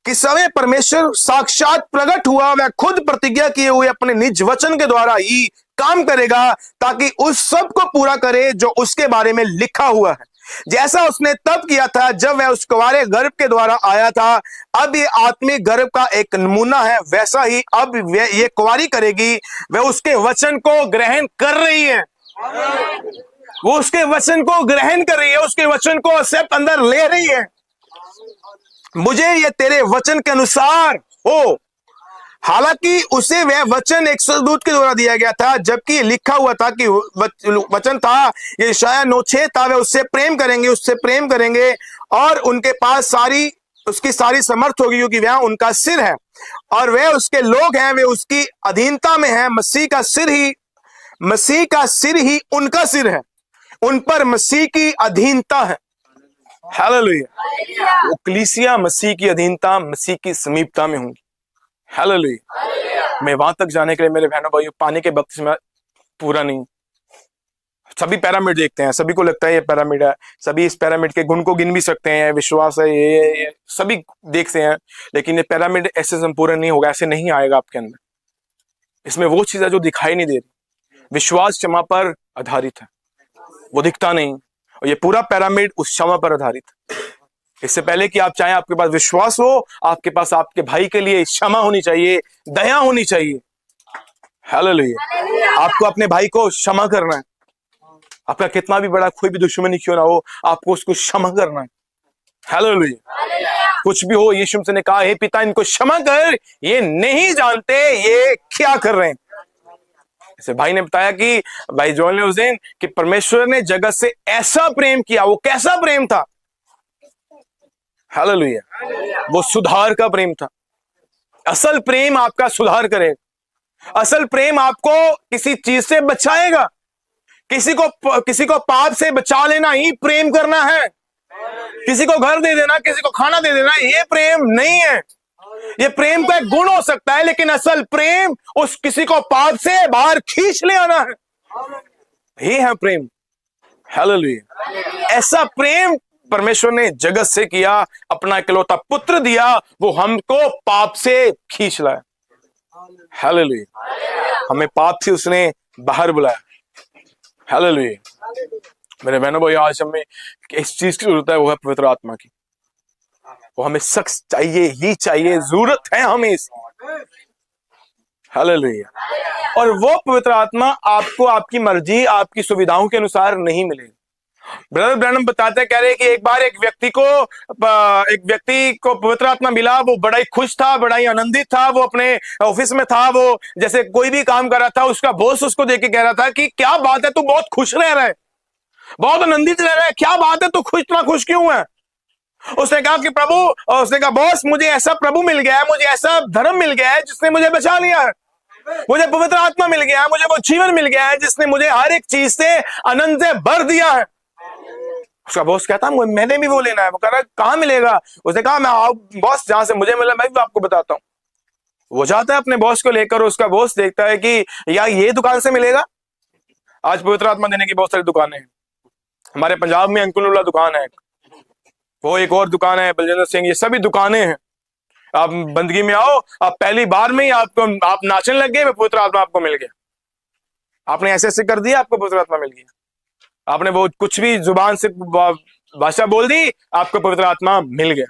कि समय परमेश्वर साक्षात प्रकट हुआ, वह खुद प्रतिज्ञा किए हुए अपने निज वचन के द्वारा ही काम करेगा ताकि उस सब को पूरा करे जो उसके बारे में लिखा हुआ है। जैसा उसने तब किया था जब वह उस कुंवारे गर्भ के द्वारा आया था, अब ये आत्मिक गर्भ का एक नमूना है, वैसा ही अब ये कुंवारी करेगी। वह उसके वचन को ग्रहण कर रही है, वो उसके वचन को ग्रहण कर रही है, उसके वचन को एक्सेप्ट अंदर ले रही है। मुझे ये तेरे वचन के अनुसार हो। हालांकि उसे वह वचन एक स्वर्गदूत के द्वारा दिया गया था, जबकि लिखा हुआ था कि वचन था, ये यशायाह 9:6 था, वह उससे प्रेम करेंगे और उनके पास उसकी सारी समर्थ होगी क्योंकि वह उनका सिर है और वह उसके लोग हैं, वे उसकी अधीनता में हैं। मसीह का सिर ही उनका सिर है, उन पर मसीह की अधीनता है। हालेलुया। वो कलीसिया मसीह की अधीनता, मसीह की समीपता में होंगी। हालेलुया। मैं वहां तक जाने के लिए मेरे बहनों भाइयों, पानी के बपतिस्मा पूरा नहीं। सभी पिरामिड देखते हैं, सभी को लगता है ये पिरामिड है, सभी इस पिरामिड के गुण को गिन भी सकते हैं, विश्वास है ये सभी देखते हैं, लेकिन ये पिरामिड ऐसे संपूर्ण नहीं होगा, ऐसे नहीं आएगा आपके अंदर। इसमें वो चीज है जो दिखाई नहीं दे रही। विश्वास क्षमा पर आधारित है, वो दिखता नहीं, और ये पूरा पिरामिड उस क्षमा पर आधारित है। इससे पहले कि आप चाहें आपके पास विश्वास हो, आपके पास आपके भाई के लिए क्षमा होनी चाहिए, दया होनी चाहिए। हालेलुया। आपको अपने भाई को क्षमा करना है, आपका कितना भी बड़ा कोई भी दुश्मनी क्यों ना हो, आपको उसको क्षमा करना है। हालेलुया। कुछ भी हो, यीशु मसीह ने कहा, हे पिता इनको क्षमा कर, ये नहीं जानते ये क्या कर रहे हैं। जैसे भाई ने बताया कि भाई जॉन ने उस दिन कि परमेश्वर ने जगत से ऐसा प्रेम किया। वो कैसा प्रेम था? हालेलुया। वो सुधार का प्रेम था। असल प्रेम आपका सुधार करेगा। असल प्रेम आपको किसी चीज से बचाएगा। किसी को पाप से बचा लेना ही प्रेम करना है। किसी को घर दे देना, किसी को खाना दे देना, ये प्रेम नहीं है। ये प्रेम का एक गुण हो सकता है, लेकिन असल प्रेम उस किसी को पाप से बाहर खींच ले आना है। ये है प्रेम। हालेलुया। ऐसा प्रेम परमेश्वर ने जगत से किया, अपना इकलौता पुत्र दिया, वो हमको पाप से खींच लाया। हालेलुया। हमें पाप से उसने बाहर बुलाया। हालेलुया। मेरे बहनों भाई, आज हमें इस चीज की जरूरत है, वो है पवित्र आत्मा की। वो हमें सख्त चाहिए ही चाहिए, जरूरत है हमें इसकी। हालेलुया। और वो पवित्र आत्मा आपको आपकी मर्जी, आपकी सुविधाओं के अनुसार नहीं मिलेगी। ब्रदर ब्रैनम बताते हैं, कह रहे हैं कि एक बार एक व्यक्ति को पवित्र आत्मा मिला। वो बड़ा ही खुश था, बड़ा ही आनंदित था। वो अपने ऑफिस में था, वो जैसे कोई भी काम कर रहा था, उसका बॉस उसको देख के कह रहा था कि क्या बात है, तू बहुत खुश रह रहा है, बहुत आनंदित रह रहा है, क्या बात है, तू इतना खुश क्यों है? उसने कहा कि प्रभु, उसने कहा बॉस, मुझे ऐसा प्रभु मिल गया है, मुझे ऐसा धर्म मिल गया है जिसने मुझे बचा लिया है, मुझे पवित्र आत्मा मिल गया है, मुझे वो जीवन मिल गया है जिसने मुझे हर एक चीज से आनंद से भर दिया है। उसका बॉस कहता मैंने भी वो लेना है। वो कह रहा कहाँ मिलेगा? उसने कहा मैं बॉस जहां से मुझे मिला मैं भी आपको बताता हूँ। वो जाता है अपने बॉस को लेकर, उसका बॉस देखता है कि या ये दुकान से मिलेगा। आज पवित्र आत्मा देने की बहुत सारी दुकानें हैं। हमारे पंजाब में अंकुल दुकान है, वो एक और दुकान है बलजिंदर सिंह, ये सभी दुकानें हैं। आप बंदगी में आओ, आप पहली बार में ही आप नाचने लग गए, पवित्र आत्मा आपको मिल गया। आपने ऐसे कर दिया, आपको पवित्र आत्मा मिल गया। आपने वो कुछ भी जुबान से भाषा बोल दी, आपको पवित्र आत्मा मिल गया।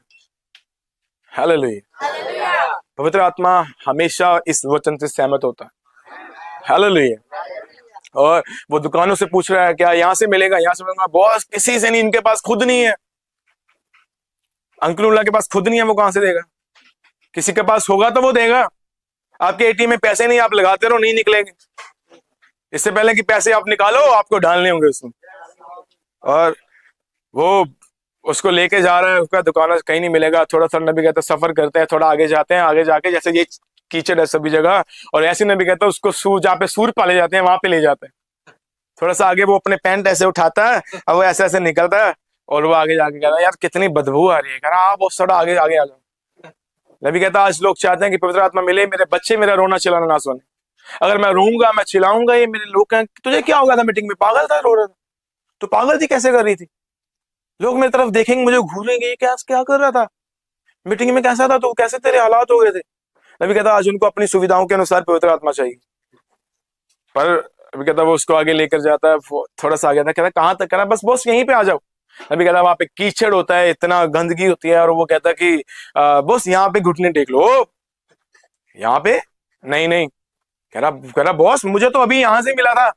हालेलुया। पवित्र आत्मा हमेशा इस वचन से सहमत होता है। हालेलुया। और वो दुकानों से पूछ रहा है क्या यहां से मिलेगा, यहां से मिलेगा? बॉस किसी से नहीं, इनके पास खुद नहीं है। अंकुल के पास खुद नहीं है, वो कहां से देगा? किसी के पास होगा तो वो देगा। आपके एटीएम में पैसे नहीं, आप लगाते रहो, नहीं निकलेंगे। इससे पहले कि पैसे आप निकालो, आपको डालने होंगे उसमें। और वो उसको लेके जा रहा है, उसका दुकान कहीं नहीं मिलेगा। थोड़ा सा नबी कहता सफर करते हैं, थोड़ा आगे जाते हैं, आगे जाके जैसे ये कीचड़ है सभी जगह, और ऐसे नबी कहता है उसको जहाँ पे सूर पाले जाते हैं वहां पे ले जाते हैं। थोड़ा सा आगे वो अपने पैंट ऐसे उठाता है, अब वो ऐसे ऐसे निकलता है, और वो आगे जाके कहता है यार कितनी बदबू आ रही है। कह रहा आप थोड़ा आगे आगे आ जाओ। नबी कहता आज लोग चाहते हैं कि पवित्र आत्मा मिले, मेरे बच्चे मेरा रोना चिल्लाना ना सुने। अगर मैं रोऊंगा, मैं चिल्लाऊंगा, ये मेरे लोग कहें तुझे क्या होगा था मीटिंग में, पागल था, रो रहा था, तो पागल थी, कैसे कर रही थी? लोग मेरी तरफ देखेंगे, मुझे घूरेंगे, क्या कर रहा था मीटिंग में, कैसा था तो, कैसे तेरे हालात हो गए थे। नबी कहता आज उनको अपनी सुविधाओं के अनुसार पवित्र आत्मा चाहिए। पर नबी कहता वो उसको आगे लेकर जाता है, थोड़ा सा आगे था, कहता कहां तक? करा बस बॉस यहीं पे आ जाओ। नबी कहता वहां पे कीचड़ होता है, इतना गंदगी होती है, और वो कहता कि बॉस यहाँ पे घुटने टेक लो। यहाँ पे नहीं। कह रहा बॉस मुझे तो अभी यहां से मिला था,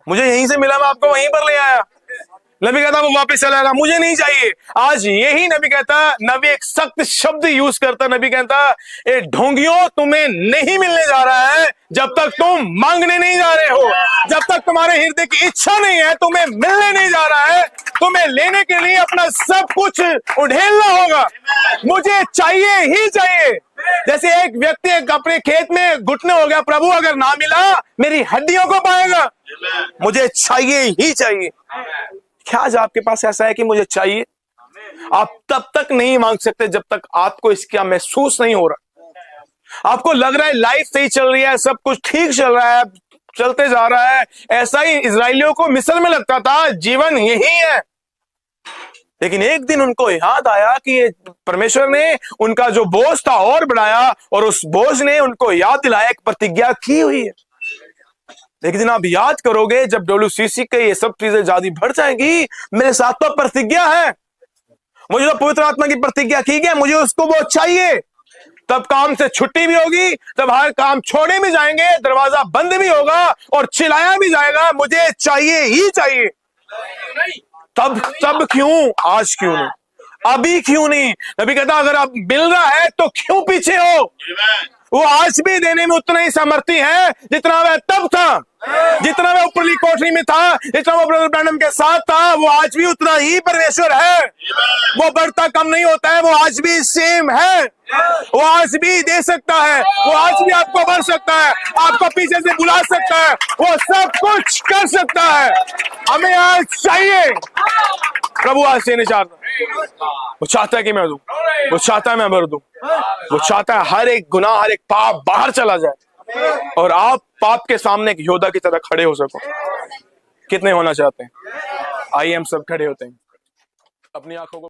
मुझे यहीं से मिला, मैं आपको वहीं पर ले आया। नबी कहता वो वापस चला गया, मुझे नहीं चाहिए। आज यही नबी कहता, नबी एक सख्त शब्द यूज करता, नबी कहता ए ढोंगियों तुम्हें नहीं मिलने जा रहा है जब तक तुम मांगने नहीं जा रहे हो, जब तक तुम्हारे हृदय की इच्छा नहीं है, तुम्हें मिलने नहीं जा रहा है। तुम्हें लेने के लिए अपना सब कुछ उड़ेलना होगा। मुझे चाहिए ही चाहिए। जैसे एक व्यक्ति अपने खेत में घुटने हो गया, प्रभु अगर ना मिला मेरी हड्डियों को पाएगा, मुझे चाहिए ही चाहिए। क्या आज आपके पास ऐसा है कि मुझे चाहिए? आप तब तक नहीं मांग सकते जब तक आपको इसका महसूस नहीं हो रहा। आपको लग रहा है लाइफ सही चल रही है, सब कुछ ठीक चल रहा है, चलते जा रहा है। ऐसा ही इजराइलियों को मिस्र में लगता था, जीवन यही है। लेकिन एक दिन उनको याद आया कि परमेश्वर ने उनका जो बोझ था और बढ़ाया, और उस बोझ ने उनको याद दिलाया एक प्रतिज्ञा की हुई है। एक दिन आप याद करोगे जब WCC के ये सब चीजें ज्यादा बढ़ जाएंगी, मेरे साथ तो प्रतिज्ञा है, मुझे तो पवित्र आत्मा की प्रतिज्ञा की है, मुझे उसको वो चाहिए। तब काम से छुट्टी भी होगी, तब हर काम छोड़े भी जाएंगे, दरवाजा बंद भी होगा और चिल्लाया भी जाएगा मुझे चाहिए ही चाहिए। तब क्यों, आज क्यों नहीं, अभी क्यों नहीं? नबी कहता अगर अब मिल रहा है तो क्यों पीछे हो? वो आज भी देने में उतना ही सामर्थ्य है जितना वह तब था, जितना वह ऊपरली कोठरी में था, जितना वो ब्रदर ब्रैनम के साथ था, वो आज भी उतना ही परमेश्वर है। वो बढ़ता कम नहीं होता है, वो आज भी सेम है। वो आज भी दे सकता है, वो आज भी आपको बढ़ सकता है, आपको पीछे से बुला सकता है, वो सब कुछ कर सकता है। हमें आज चाहिए, प्रभु आज से नहीं चाहता, वो चाहता है कि मैं दूं, वो चाहता है मैं भर दूं, वो चाहता है हर एक गुनाह, हर एक पाप बाहर चला जाए और आप पाप के सामने एक योद्धा की तरह खड़े हो सको। कितने होना चाहते हैं? आइए हम सब खड़े होते हैं, अपनी आंखों को